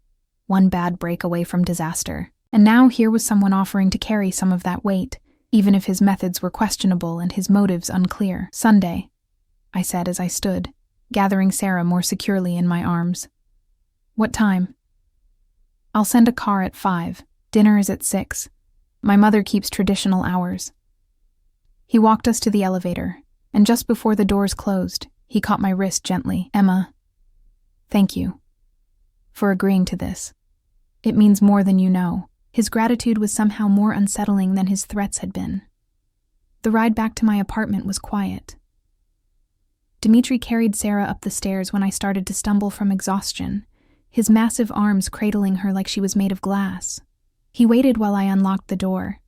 Speaker 1: One bad break away from disaster. And now here was someone offering to carry some of that weight, even if his methods were questionable and his motives unclear. Sunday, I said as I stood, gathering Sarah more securely in my arms. What time? I'll send a car at 5. Dinner is at 6. My mother keeps traditional hours. He walked us to the elevator, and just before the doors closed, he caught my wrist gently. Emma, thank you for agreeing to this. It means more than you know. His gratitude was somehow more unsettling than his threats had been. The ride back to my apartment was quiet. Dimitri carried Sarah up the stairs when I started to stumble from exhaustion, his massive arms cradling her like she was made of glass. He waited while I unlocked the door,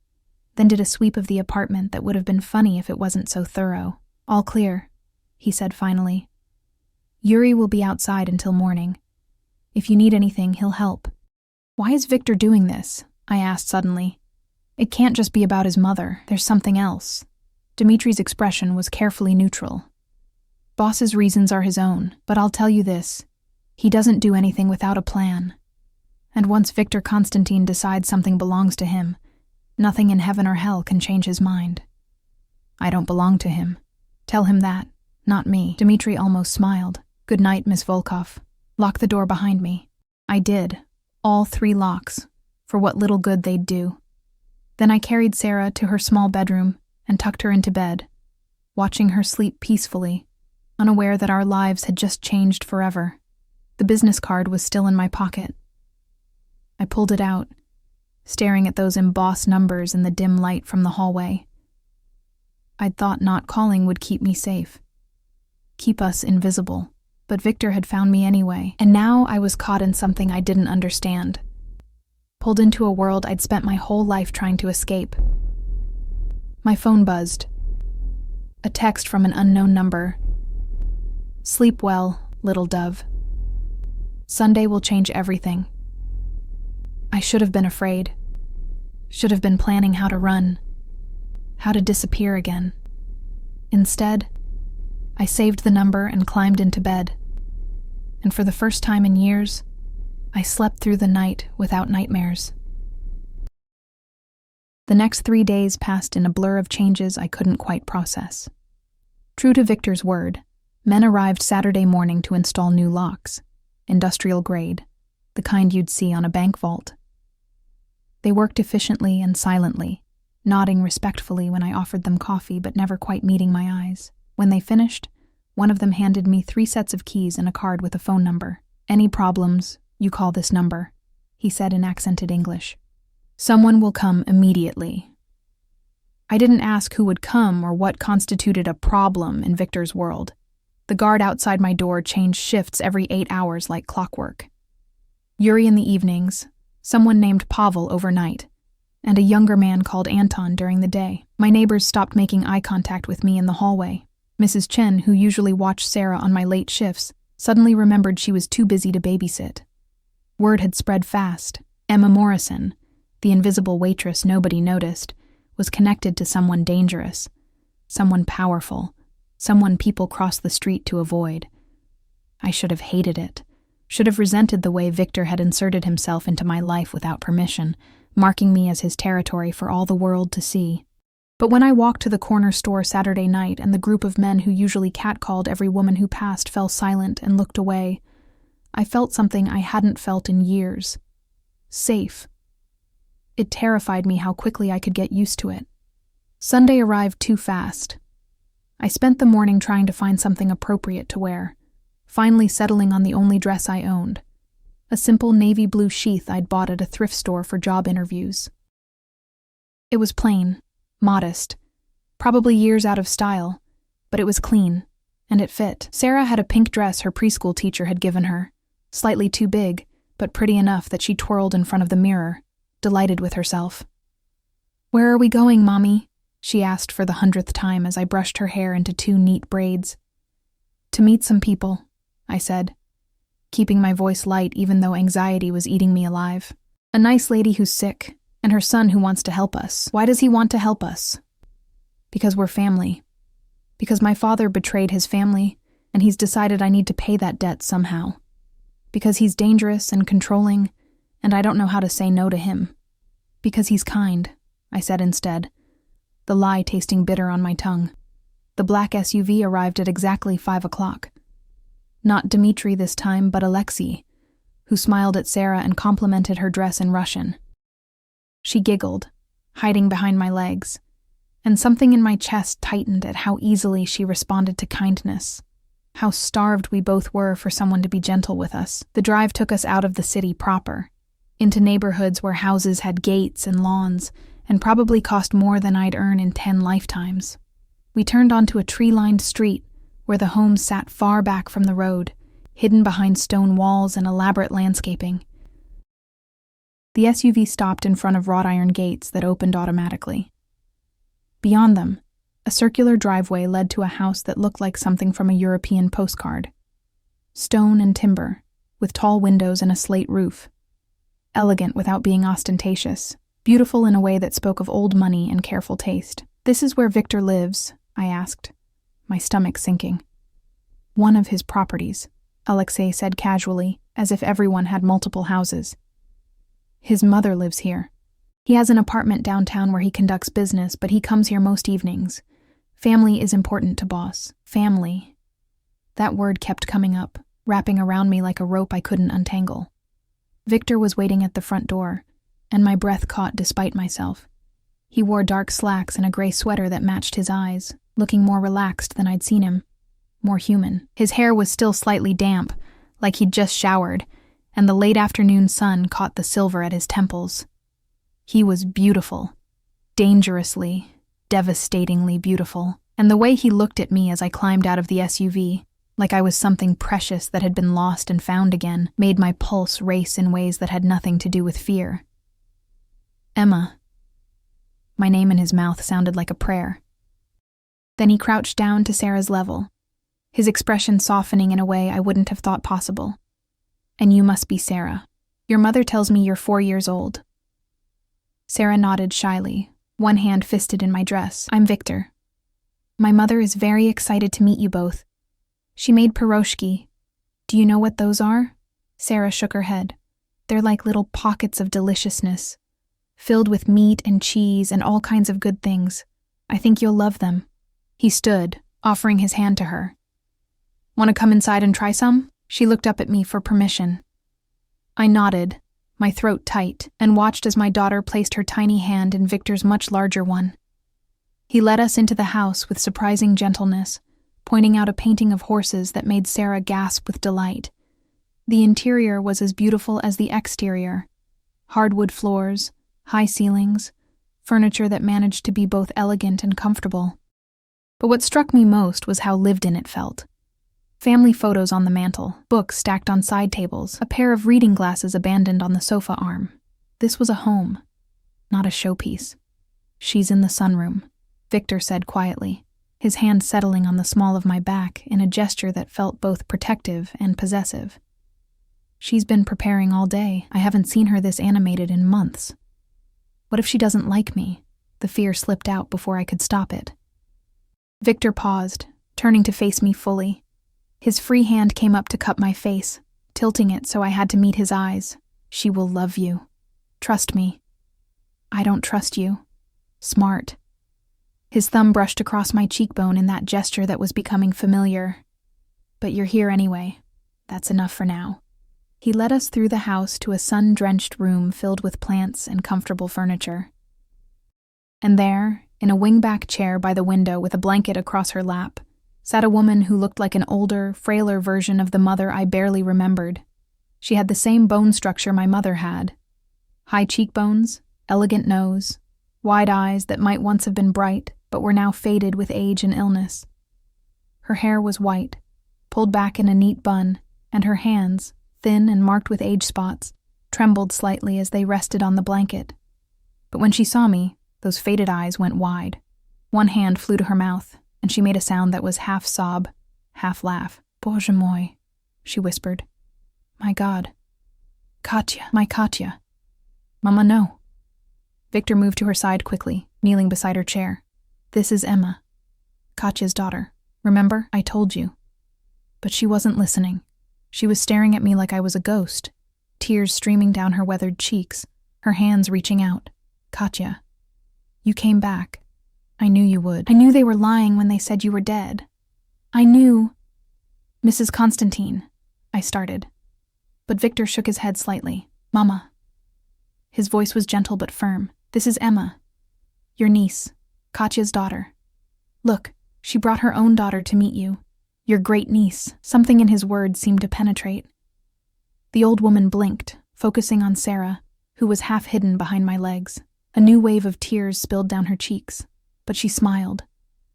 Speaker 1: then did a sweep of the apartment that would have been funny if it wasn't so thorough. All clear, he said finally. Yuri will be outside until morning. If you need anything, he'll help. Why is Victor doing this? I asked suddenly. It can't just be about his mother. There's something else. Dimitri's expression was carefully neutral. Boss's reasons are his own, but I'll tell you this. He doesn't do anything without a plan. And once Victor Constantine decides something belongs to him, nothing in heaven or hell can change his mind. I don't belong to him. Tell him that, not me. Dimitri almost smiled. Good night, Miss Volkov. Lock the door behind me. I did. All 3 locks, for what little good they'd do. Then I carried Sarah to her small bedroom and tucked her into bed, watching her sleep peacefully, unaware that our lives had just changed forever. The business card was still in my pocket. I pulled it out, staring at those embossed numbers in the dim light from the hallway. I'd thought not calling would keep me safe, keep us invisible, but Victor had found me anyway, and now I was caught in something I didn't understand. Pulled into a world I'd spent my whole life trying to escape. My phone buzzed. A text from an unknown number. Sleep well, little dove. Sunday will change everything. I should have been afraid. Should have been planning how to run. How to disappear again. Instead, I saved the number and climbed into bed. And for the first time in years, I slept through the night without nightmares. The next 3 days passed in a blur of changes I couldn't quite process. True to Victor's word, men arrived Saturday morning to install new locks, industrial grade, the kind you'd see on a bank vault. They worked efficiently and silently, nodding respectfully when I offered them coffee but never quite meeting my eyes. When they finished, one of them handed me 3 sets of keys and a card with a phone number. Any problems, you call this number, he said in accented English. Someone will come immediately. I didn't ask who would come or what constituted a problem in Victor's world. The guard outside my door changed shifts every 8 hours like clockwork. Yuri in the evenings, someone named Pavel overnight, and a younger man called Anton during the day. My neighbors stopped making eye contact with me in the hallway. Mrs. Chen, who usually watched Sarah on my late shifts, suddenly remembered she was too busy to babysit. Word had spread fast. Emma Morrison, the invisible waitress nobody noticed, was connected to someone dangerous, someone powerful, someone people crossed the street to avoid. I should have hated it, should have resented the way Victor had inserted himself into my life without permission, marking me as his territory for all the world to see. But when I walked to the corner store Saturday night and the group of men who usually catcalled every woman who passed fell silent and looked away, I felt something I hadn't felt in years. Safe. It terrified me how quickly I could get used to it. Sunday arrived too fast. I spent the morning trying to find something appropriate to wear, finally settling on the only dress I owned, a simple navy blue sheath I'd bought at a thrift store for job interviews. It was plain, modest, probably years out of style, but it was clean and it fit. Sarah had a pink dress her preschool teacher had given her, slightly too big, but pretty enough that she twirled in front of the mirror, delighted with herself. "Where are we going, Mommy?" she asked for the 100th time as I brushed her hair into 2 neat braids. "To meet some people," I said, keeping my voice light even though anxiety was eating me alive. "A nice lady who's sick, and her son who wants to help us." "Why does he want to help us?" "Because we're family. Because my father betrayed his family, and he's decided I need to pay that debt somehow. Because he's dangerous and controlling, and I don't know how to say no to him. Because he's kind," I said instead, the lie tasting bitter on my tongue. The black SUV arrived at exactly 5 o'clock. Not Dmitri this time, but Alexei, who smiled at Sarah and complimented her dress in Russian. She giggled, hiding behind my legs, and something in my chest tightened at how easily she responded to kindness. How starved we both were for someone to be gentle with us. The drive took us out of the city proper, into neighborhoods where houses had gates and lawns, and probably cost more than I'd earn in 10 lifetimes. We turned onto a tree-lined street where the homes sat far back from the road, hidden behind stone walls and elaborate landscaping. The SUV stopped in front of wrought iron gates that opened automatically. Beyond them, a circular driveway led to a house that looked like something from a European postcard. Stone and timber, with tall windows and a slate roof. Elegant without being ostentatious. Beautiful in a way that spoke of old money and careful taste. "This is where Victor lives?" I asked, my stomach sinking. "One of his properties," Alexei said casually, as if everyone had multiple houses. "His mother lives here. He has an apartment downtown where he conducts business, but he comes here most evenings. Family is important to Boss. Family." That word kept coming up, wrapping around me like a rope I couldn't untangle. Victor was waiting at the front door, and my breath caught despite myself. He wore dark slacks and a gray sweater that matched his eyes, looking more relaxed than I'd seen him, more human. His hair was still slightly damp, like he'd just showered, and the late afternoon sun caught the silver at his temples. He was beautiful, dangerously, devastatingly beautiful, and the way he looked at me as I climbed out of the SUV, like I was something precious that had been lost and found again, made my pulse race in ways that had nothing to do with fear. "Emma." My name in his mouth sounded like a prayer. Then he crouched down to Sarah's level, his expression softening in a way I wouldn't have thought possible. "And you must be Sarah. Your mother tells me you're 4 years old." Sarah nodded shyly, one hand fisted in my dress. "I'm Victor. My mother is very excited to meet you both. She made piroshki. Do you know what those are?" Sarah shook her head. "They're like little pockets of deliciousness, filled with meat and cheese and all kinds of good things. I think you'll love them." He stood, offering his hand to her. "Want to come inside and try some?" She looked up at me for permission. I nodded, my throat tight, and watched as my daughter placed her tiny hand in Victor's much larger one. He led us into the house with surprising gentleness, pointing out a painting of horses that made Sarah gasp with delight. The interior was as beautiful as the exterior. Hardwood floors, high ceilings, furniture that managed to be both elegant and comfortable. But what struck me most was how lived-in it felt. Family photos on the mantel, books stacked on side tables, a pair of reading glasses abandoned on the sofa arm. This was a home, not a showpiece. "She's in the sunroom," Victor said quietly, his hand settling on the small of my back in a gesture that felt both protective and possessive. "She's been preparing all day. I haven't seen her this animated in months. What if she doesn't like me?" The fear slipped out before I could stop it. Victor paused, turning to face me fully. His free hand came up to cup my face, tilting it so I had to meet his eyes. "She will love you. Trust me." "I don't trust you." "Smart." His thumb brushed across my cheekbone in that gesture that was becoming familiar. "But you're here anyway. That's enough for now." He led us through the house to a sun-drenched room filled with plants and comfortable furniture. And there, in a wingback chair by the window with a blanket across her lap, sat a woman who looked like an older, frailer version of the mother I barely remembered. She had the same bone structure my mother had. High cheekbones, elegant nose, wide eyes that might once have been bright but were now faded with age and illness. Her hair was white, pulled back in a neat bun, and her hands, thin and marked with age spots, trembled slightly as they rested on the blanket. But when she saw me, those faded eyes went wide. One hand flew to her mouth, and she made a sound that was half sob, half laugh. "Bоже moi," she whispered. "My God. Katya, my Katya." "Mama, no." Victor moved to her side quickly, kneeling beside her chair. "This is Emma, Katya's daughter. Remember, I told you." But she wasn't listening. She was staring at me like I was a ghost, tears streaming down her weathered cheeks, her hands reaching out. "Katya, you came back. I knew you would. I knew they were lying when they said you were dead. I knew—" "Mrs. Constantine," I started. But Victor shook his head slightly. "Mama." His voice was gentle but firm. "This is Emma, your niece, Katya's daughter. Look, she brought her own daughter to meet you. Your great niece." Something in his words seemed to penetrate. The old woman blinked, focusing on Sarah, who was half hidden behind my legs. A new wave of tears spilled down her cheeks, but she smiled.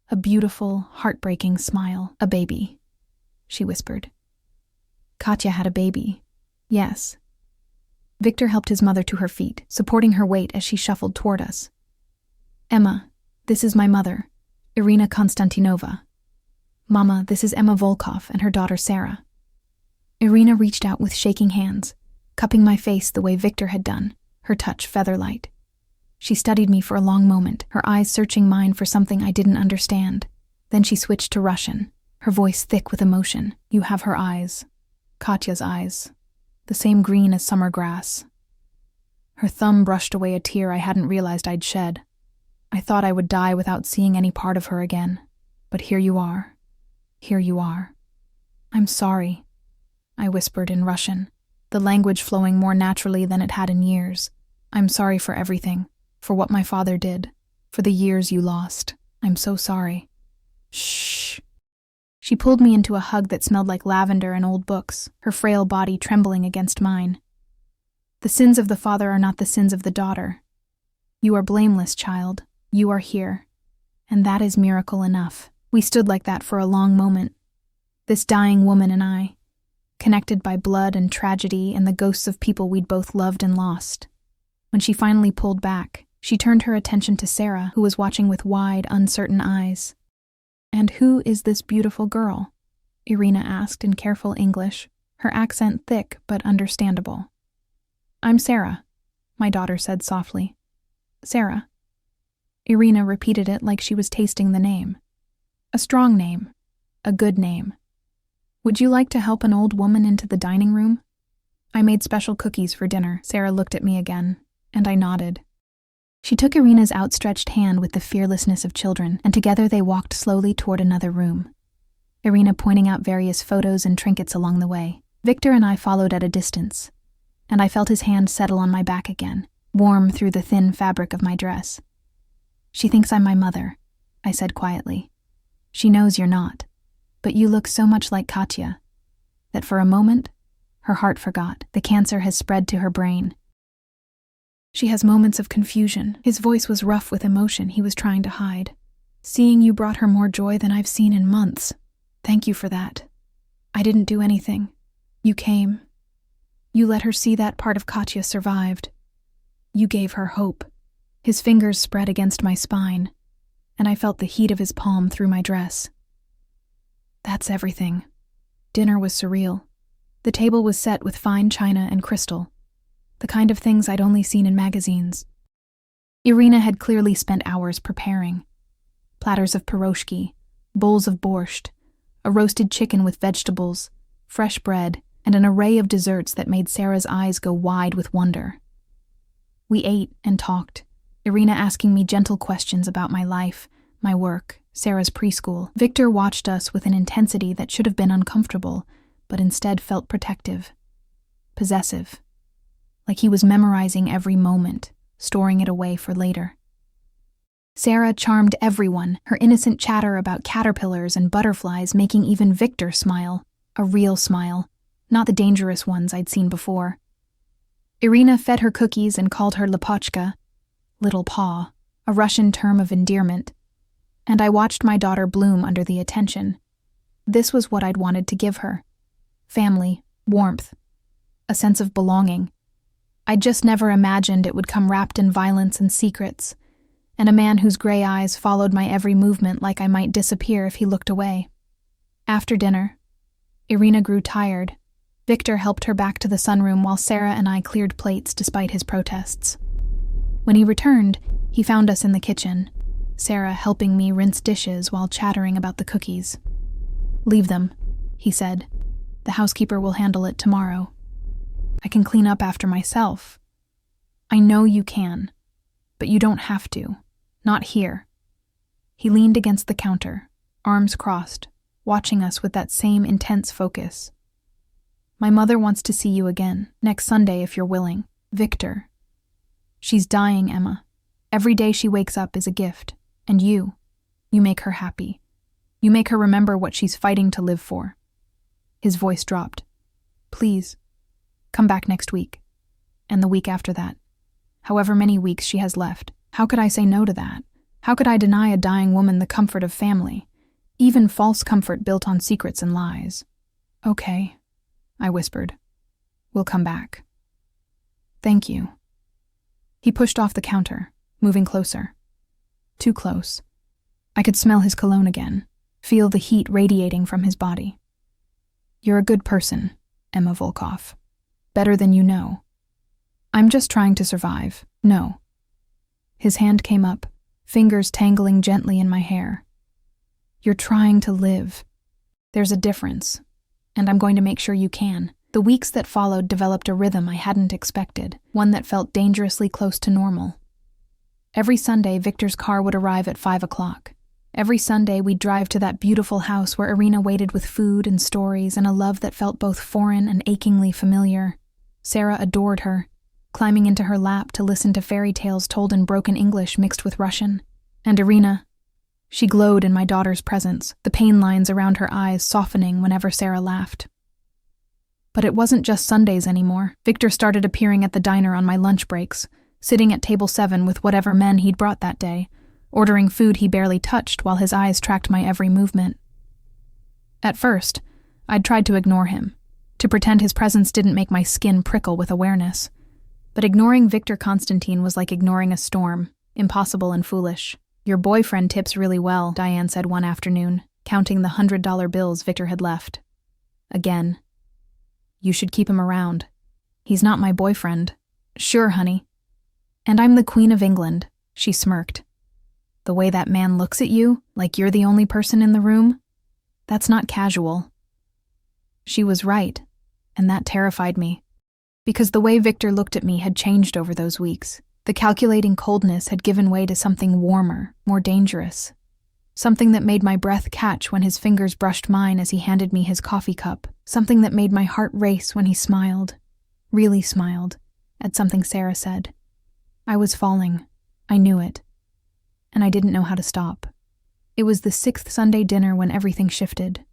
Speaker 1: A beautiful, heartbreaking smile. "A baby," she whispered. "Katya had a baby. Yes." Victor helped his mother to her feet, supporting her weight as she shuffled toward us. "Emma, this is my mother, Irina Konstantinova. Mama, this is Emma Volkov and her daughter Sarah." Irina reached out with shaking hands, cupping my face the way Victor had done, her touch feather-light. She studied me for a long moment, her eyes searching mine for something I didn't understand. Then she switched to Russian, her voice thick with emotion. "You have her eyes, Katya's eyes, the same green as summer grass." Her thumb brushed away a tear I hadn't realized I'd shed. I thought I would die without seeing any part of her again. But here you are. Here you are. "I'm sorry," I whispered in Russian, the language flowing more naturally than it had in years. "I'm sorry for everything, for what my father did, for the years you lost. I'm so sorry." "Shh." She pulled me into a hug that smelled like lavender and old books, her frail body trembling against mine. "The sins of the father are not the sins of the daughter. You are blameless, child. You are here. And that is miracle enough." We stood like that for a long moment, this dying woman and I, connected by blood and tragedy and the ghosts of people we'd both loved and lost. When she finally pulled back, she turned her attention to Sarah, who was watching with wide, uncertain eyes. "And who is this beautiful girl?" Irina asked in careful English, her accent thick but understandable. "I'm Sarah," my daughter said softly. "Sarah." Irina repeated it like she was tasting the name. "A strong name. A good name. Would you like to help an old woman into the dining room? I made special cookies for dinner." Sarah looked at me again, and I nodded. She took Irina's outstretched hand with the fearlessness of children, and together they walked slowly toward another room, Irina pointing out various photos and trinkets along the way. Victor and I followed at a distance, and I felt his hand settle on my back again, warm through the thin fabric of my dress. "She thinks I'm my mother," I said quietly. "She knows you're not, but you look so much like Katya that for a moment, her heart forgot. The cancer has spread to her brain. She has moments of confusion." His voice was rough with emotion he was trying to hide. "Seeing you brought her more joy than I've seen in months. Thank you for that. I didn't do anything. You came. You let her see that part of Katya survived. You gave her hope." His fingers spread against my spine, and I felt the heat of his palm through my dress. "That's everything." Dinner was surreal. The table was set with fine china and crystal, the kind of things I'd only seen in magazines. Irina had clearly spent hours preparing. Platters of piroshki, bowls of borscht, a roasted chicken with vegetables, fresh bread, and an array of desserts that made Sarah's eyes go wide with wonder. We ate and talked, Irina asking me gentle questions about my life, my work, Sarah's preschool. Victor watched us with an intensity that should have been uncomfortable, but instead felt protective, possessive, like he was memorizing every moment, storing it away for later. Sarah charmed everyone, her innocent chatter about caterpillars and butterflies making even Victor smile, a real smile, not the dangerous ones I'd seen before. Irina fed her cookies and called her Lepochka, little paw, a Russian term of endearment, and I watched my daughter bloom under the attention. This was what I'd wanted to give her. Family, warmth, a sense of belonging. I'd just never imagined it would come wrapped in violence and secrets, and a man whose gray eyes followed my every movement like I might disappear if he looked away. After dinner, Irina grew tired. Victor helped her back to the sunroom while Sarah and I cleared plates despite his protests. When he returned, he found us in the kitchen, Sarah helping me rinse dishes while chattering about the cookies. "Leave them," he said. "The housekeeper will handle it tomorrow. I can clean up after myself." "I know you can, but you don't have to. Not here." He leaned against the counter, arms crossed, watching us with that same intense focus. "My mother wants to see you again, next Sunday if you're willing. Victor. She's dying, Emma. Every day she wakes up is a gift. And you make her happy. You make her remember what she's fighting to live for." His voice dropped. "Please, come back next week. And the week after that. However many weeks she has left. How could I say no to that? How could I deny a dying woman the comfort of family? Even false comfort built on secrets and lies." "Okay," I whispered. "We'll come back." "Thank you." He pushed off the counter, moving closer. Too close. I could smell his cologne again, feel the heat radiating from his body. "You're a good person, Emma Volkov. Better than you know. I'm just trying to survive. No." His hand came up, fingers tangling gently in my hair. "You're trying to live. There's a difference, and I'm going to make sure you can." The weeks that followed developed a rhythm I hadn't expected, one that felt dangerously close to normal. Every Sunday, Victor's car would arrive at 5 o'clock. Every Sunday, we'd drive to that beautiful house where Irina waited with food and stories and a love that felt both foreign and achingly familiar. Sarah adored her, climbing into her lap to listen to fairy tales told in broken English mixed with Russian. And Irina, she glowed in my daughter's presence, the pain lines around her eyes softening whenever Sarah laughed. But it wasn't just Sundays anymore. Victor started appearing at the diner on my lunch breaks, sitting at table 7 with whatever men he'd brought that day, ordering food he barely touched while his eyes tracked my every movement. At first, I'd tried to ignore him, to pretend his presence didn't make my skin prickle with awareness. But ignoring Victor Constantine was like ignoring a storm, impossible and foolish. "Your boyfriend tips really well," Diane said one afternoon, counting the $100 bills Victor had left. Again. "You should keep him around. He's not my boyfriend." "Sure, honey." "And I'm the Queen of England," she smirked. "The way that man looks at you, like you're the only person in the room, that's not casual." She was right, and that terrified me. Because the way Victor looked at me had changed over those weeks. The calculating coldness had given way to something warmer, more dangerous. Something that made my breath catch when his fingers brushed mine as he handed me his coffee cup. Something that made my heart race when he smiled, really smiled, at something Sarah said. I was falling. I knew it. And I didn't know how to stop. It was the 6th Sunday dinner when everything shifted.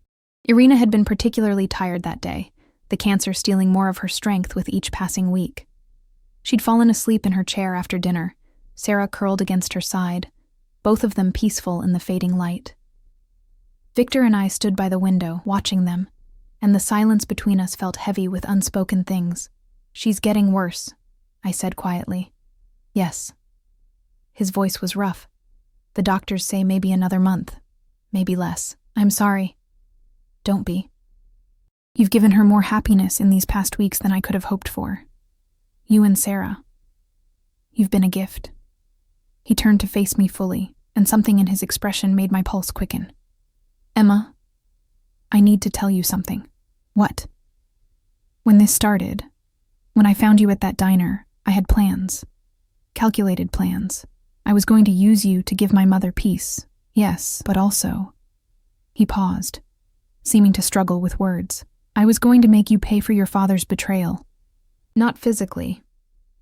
Speaker 1: Irina had been particularly tired that day, the cancer stealing more of her strength with each passing week. She'd fallen asleep in her chair after dinner, Sarah curled against her side, both of them peaceful in the fading light. Victor and I stood by the window, watching them, and the silence between us felt heavy with unspoken things. "She's getting worse," I said quietly. "Yes." His voice was rough. "The doctors say maybe another month, maybe less. I'm sorry." "Don't be. You've given her more happiness in these past weeks than I could have hoped for. You and Sarah. You've been a gift." He turned to face me fully, and something in his expression made my pulse quicken. "Emma, I need to tell you something." "What?" "When this started, when I found you at that diner, I had plans. Calculated plans. I was going to use you to give my mother peace. Yes, but also..." He paused, seeming to struggle with words. "I was going to make you pay for your father's betrayal. Not physically,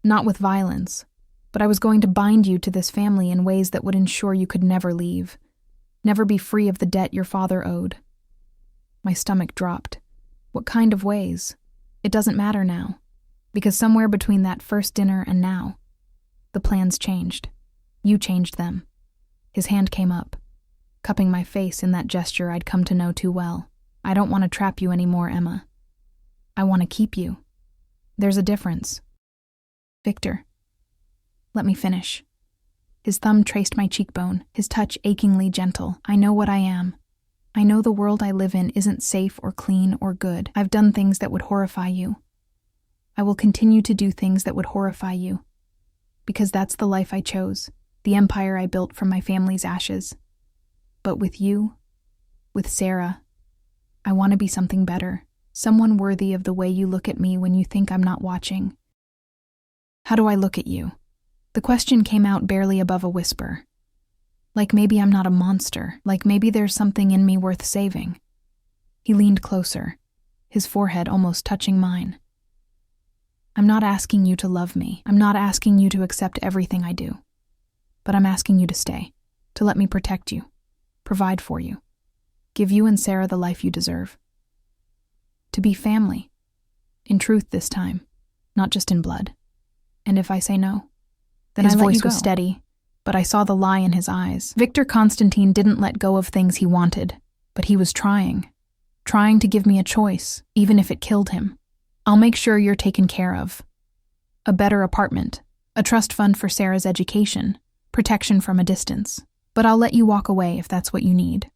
Speaker 1: not with violence, but I was going to bind you to this family in ways that would ensure you could never leave, never be free of the debt your father owed." My stomach dropped. What kind of ways? It doesn't matter now, because somewhere between that first dinner and now, the plans changed. You changed them. His hand came up, cupping my face in that gesture I'd come to know too well. I don't want to trap you anymore, Emma. I want to keep you. There's a difference. Victor, let me finish. His thumb traced my cheekbone, his touch achingly gentle. I know what I am. I know the world I live in isn't safe or clean or good. I've done things that would horrify you. I will continue to do things that would horrify you. Because that's the life I chose, the empire I built from my family's ashes. But with you, with Sarah, I want to be something better, someone worthy of the way you look at me when you think I'm not watching. How do I look at you? The question came out barely above a whisper. Like maybe I'm not a monster, like maybe there's something in me worth saving. He leaned closer, his forehead almost touching mine. I'm not asking you to love me. I'm not asking you to accept everything I do. But I'm asking you to stay, to let me protect you, provide for you, give you and Sarah the life you deserve. To be family, in truth this time, not just in blood. And if I say no, then his voice was steady, but I saw the lie in his eyes. Victor Constantine didn't let go of things he wanted, but he was trying to give me a choice, even if it killed him. I'll make sure you're taken care of. A better apartment, a trust fund for Sarah's education, protection from a distance. But I'll let you walk away if that's what you need.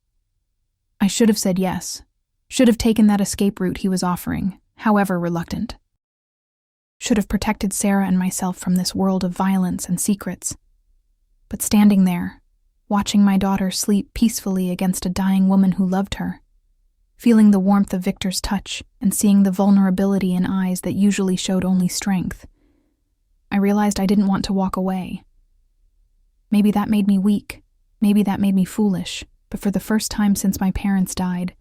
Speaker 1: I should have said yes, should have taken that escape route he was offering, however reluctant. Should have protected Sarah and myself from this world of violence and secrets. But standing there, watching my daughter sleep peacefully against a dying woman who loved her, feeling the warmth of Victor's touch and seeing the vulnerability in eyes that usually showed only strength, I realized I didn't want to walk away. Maybe that made me weak, maybe that made me foolish, but for the first time since my parents died,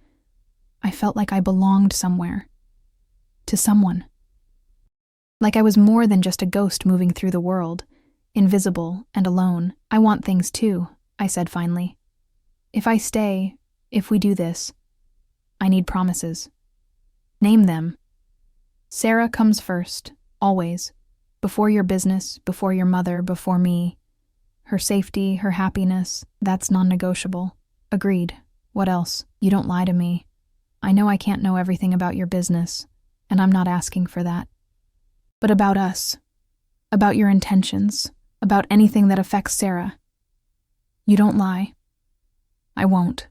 Speaker 1: I felt like I belonged somewhere. To someone. Like I was more than just a ghost moving through the world, invisible and alone. I want things too, I said finally. If I stay, if we do this, I need promises. Name them. Sarah comes first, always. Before your business, before your mother, before me. Her safety, her happiness, that's non-negotiable. Agreed. What else? You don't lie to me. I know I can't know everything about your business, and I'm not asking for that. But about us, about your intentions, about anything that affects Sarah. You don't lie. I won't.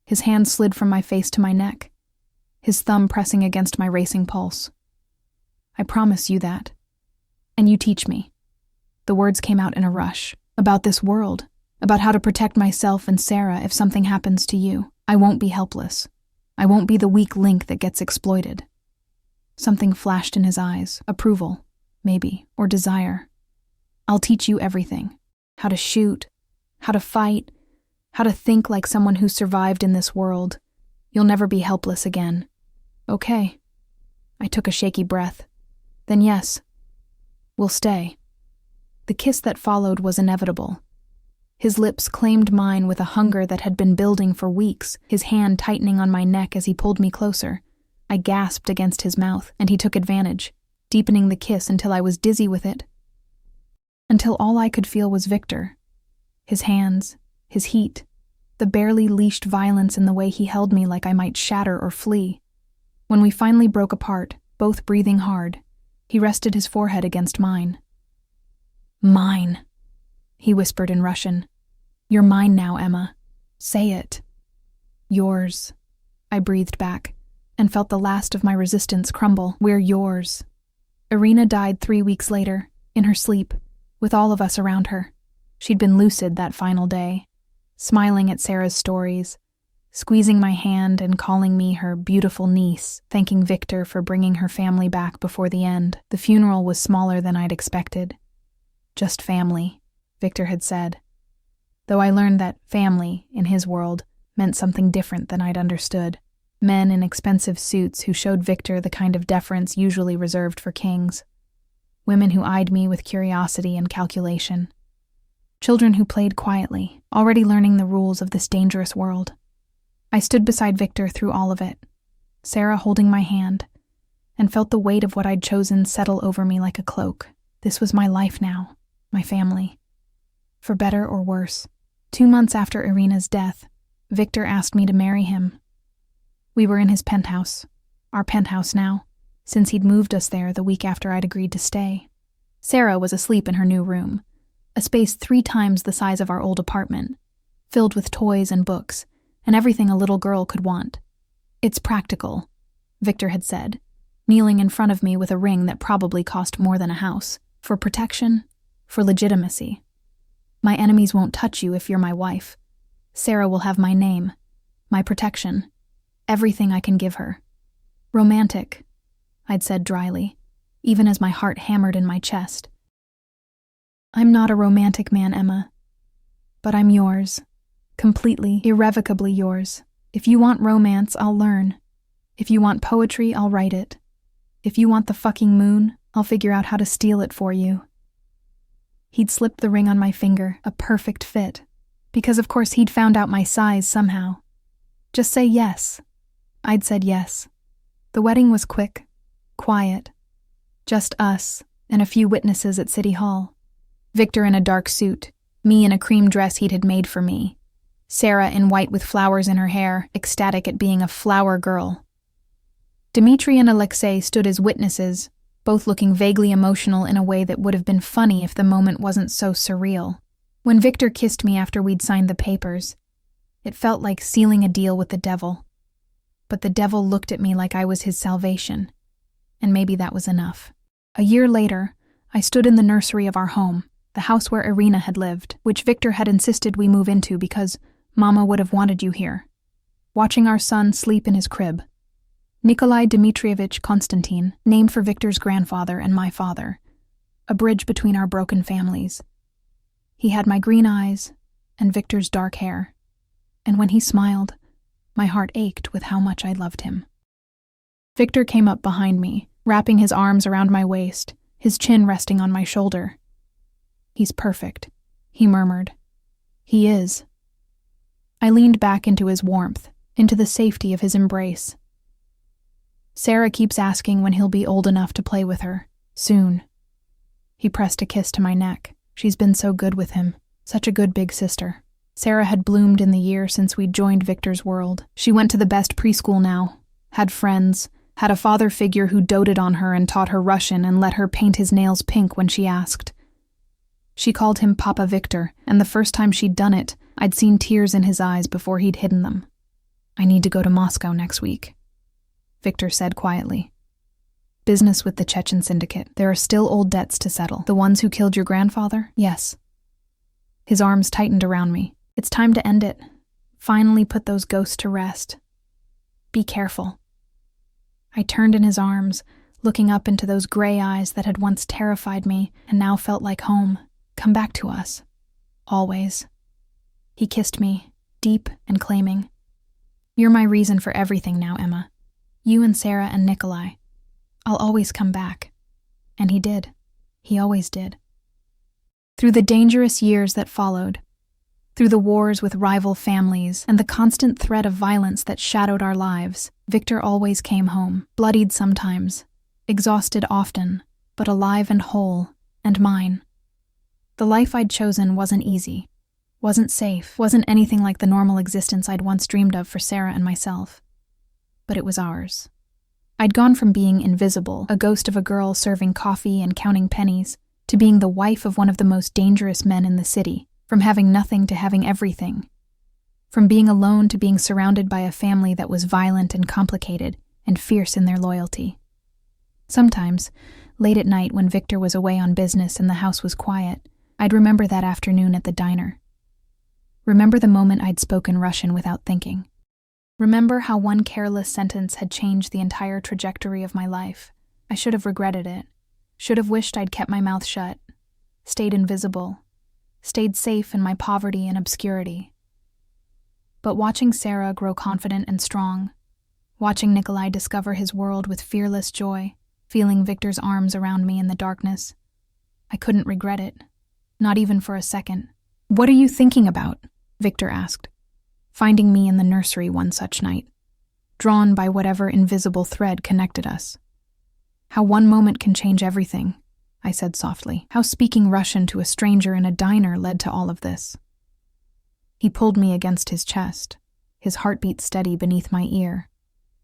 Speaker 1: His hand slid from my face to my neck, his thumb pressing against my racing pulse. I promise you that. And you teach me. The words came out in a rush, about this world, about how to protect myself and Sarah if something happens to you. I won't be helpless. I won't be the weak link that gets exploited. Something flashed in his eyes, approval, maybe, or desire. I'll teach you everything. How to shoot, how to fight, how to think like someone who survived in this world. You'll never be helpless again. Okay. I took a shaky breath. Then yes, we'll stay. The kiss that followed was inevitable. His lips claimed mine with a hunger that had been building for weeks, his hand tightening on my neck as he pulled me closer. I gasped against his mouth, and he took advantage, deepening the kiss until I was dizzy with it. Until all I could feel was Victor. His hands, his heat, the barely leashed violence in the way he held me like I might shatter or flee. When we finally broke apart, both breathing hard, he rested his forehead against mine. Mine, he whispered in Russian. You're mine now, Emma. Say it. Yours, I breathed back, and felt the last of my resistance crumble. We're yours. Irina died 3 weeks later, in her sleep, with all of us around her. She'd been lucid that final day, smiling at Sarah's stories, squeezing my hand and calling me her beautiful niece, thanking Victor for bringing her family back before the end. The funeral was smaller than I'd expected. Just family, Victor had said. Though I learned that family, in his world, meant something different than I'd understood. Men in expensive suits who showed Victor the kind of deference usually reserved for kings. Women who eyed me with curiosity and calculation. Children who played quietly, already learning the rules of this dangerous world. I stood beside Victor through all of it, Sarah holding my hand, and felt the weight of what I'd chosen settle over me like a cloak. This was my life now, my family. For better or worse. 2 months after Irina's death, Victor asked me to marry him. We were in his penthouse, our penthouse now, since he'd moved us there the week after I'd agreed to stay. Sarah was asleep in her new room, a space 3 times the size of our old apartment, filled with toys and books, and everything a little girl could want. "It's practical," Victor had said, kneeling in front of me with a ring that probably cost more than a house, for protection, for legitimacy. "My enemies won't touch you if you're my wife. Sarah will have my name, my protection, everything I can give her." "Romantic," I'd said dryly, even as my heart hammered in my chest. "I'm not a romantic man, Emma. But I'm yours. Completely, irrevocably yours. If you want romance, I'll learn. If you want poetry, I'll write it. If you want the fucking moon, I'll figure out how to steal it for you." He'd slipped the ring on my finger, a perfect fit, because of course he'd found out my size somehow. "Just say yes." I'd said yes. The wedding was quick, quiet. Just us and a few witnesses at City Hall. Victor in a dark suit, me in a cream dress he'd had made for me. Sarah in white with flowers in her hair, ecstatic at being a flower girl. Dmitri and Alexei stood as witnesses, both looking vaguely emotional in a way that would have been funny if the moment wasn't so surreal. When Victor kissed me after we'd signed the papers, it felt like sealing a deal with the devil. But the devil looked at me like I was his salvation, and maybe that was enough. A year later, I stood in the nursery of our home, the house where Irina had lived, which Victor had insisted we move into because Mama would have wanted you here, watching our son sleep in his crib. Nikolai Dmitrievich Konstantin, named for Victor's grandfather and my father, a bridge between our broken families. He had my green eyes and Victor's dark hair, and when he smiled, my heart ached with how much I loved him. Victor came up behind me, wrapping his arms around my waist, his chin resting on my shoulder. "He's perfect," he murmured. "He is." I leaned back into his warmth, into the safety of his embrace. "Sarah keeps asking when he'll be old enough to play with her. Soon." He pressed a kiss to my neck. She's been so good with him. Such a good big sister. Sarah had bloomed in the year since we'd joined Victor's world. She went to the best preschool now, had friends, had a father figure who doted on her and taught her Russian and let her paint his nails pink when she asked. She called him Papa Victor, and the first time she'd done it, I'd seen tears in his eyes before he'd hidden them. "I need to go to Moscow next week," Victor said quietly. "Business with the Chechen syndicate. There are still old debts to settle. The ones who killed your grandfather?" "Yes." His arms tightened around me. "It's time to end it. Finally put those ghosts to rest. Be careful." I turned in his arms, looking up into those gray eyes that had once terrified me and now felt like home. "Come back to us. Always." He kissed me, deep and claiming. "You're my reason for everything now, Emma. You and Sarah and Nikolai. I'll always come back." And he did. He always did. Through the dangerous years that followed, through the wars with rival families and the constant threat of violence that shadowed our lives, Victor always came home, bloodied sometimes, exhausted often, but alive and whole, and mine. The life I'd chosen wasn't easy, wasn't safe, wasn't anything like the normal existence I'd once dreamed of for Sarah and myself. But it was ours. I'd gone from being invisible, a ghost of a girl serving coffee and counting pennies, to being the wife of one of the most dangerous men in the city, from having nothing to having everything. From being alone to being surrounded by a family that was violent and complicated and fierce in their loyalty. Sometimes, late at night when Victor was away on business and the house was quiet, I'd remember that afternoon at the diner. Remember the moment I'd spoken Russian without thinking. Remember how one careless sentence had changed the entire trajectory of my life. I should have regretted it. Should have wished I'd kept my mouth shut, stayed invisible, stayed safe in my poverty and obscurity. But watching Sarah grow confident and strong, watching Nikolai discover his world with fearless joy, feeling Victor's arms around me in the darkness, I couldn't regret it, not even for a second. "What are you thinking about?" Victor asked, finding me in the nursery one such night, drawn by whatever invisible thread connected us. "How one moment can change everything," I said softly. "How speaking Russian to a stranger in a diner led to all of this." He pulled me against his chest, his heartbeat steady beneath my ear.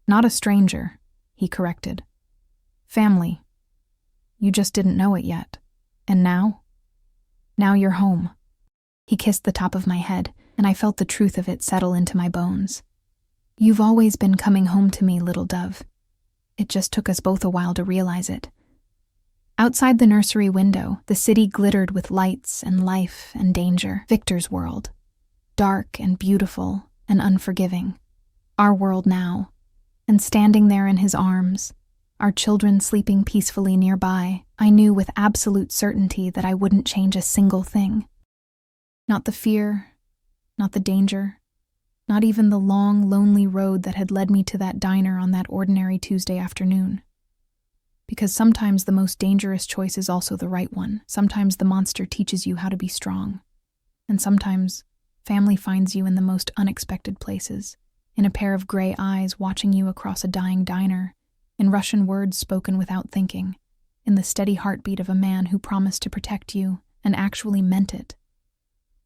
Speaker 1: Not a stranger, he corrected. Family. You just didn't know it yet. And now? Now you're home. He kissed the top of my head, and I felt the truth of it settle into my bones. You've always been coming home to me, little dove. It just took us both a while to realize it. Outside the nursery window, the city glittered with lights and life and danger. Victor's world. Dark and beautiful and unforgiving. Our world now. And standing there in his arms, our children sleeping peacefully nearby, I knew with absolute certainty that I wouldn't change a single thing. Not the fear, not the danger, not even the long, lonely road that had led me to that diner on that ordinary Tuesday afternoon. Because sometimes the most dangerous choice is also the right one. Sometimes the monster teaches you how to be strong. And sometimes family finds you in the most unexpected places, in a pair of gray eyes watching you across a dying diner, in Russian words spoken without thinking, in the steady heartbeat of a man who promised to protect you and actually meant it.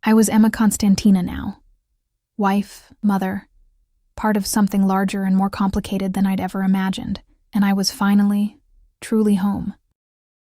Speaker 1: I was Emma Konstantina now. Wife, mother, part of something larger and more complicated than I'd ever imagined, and I was finally, truly home.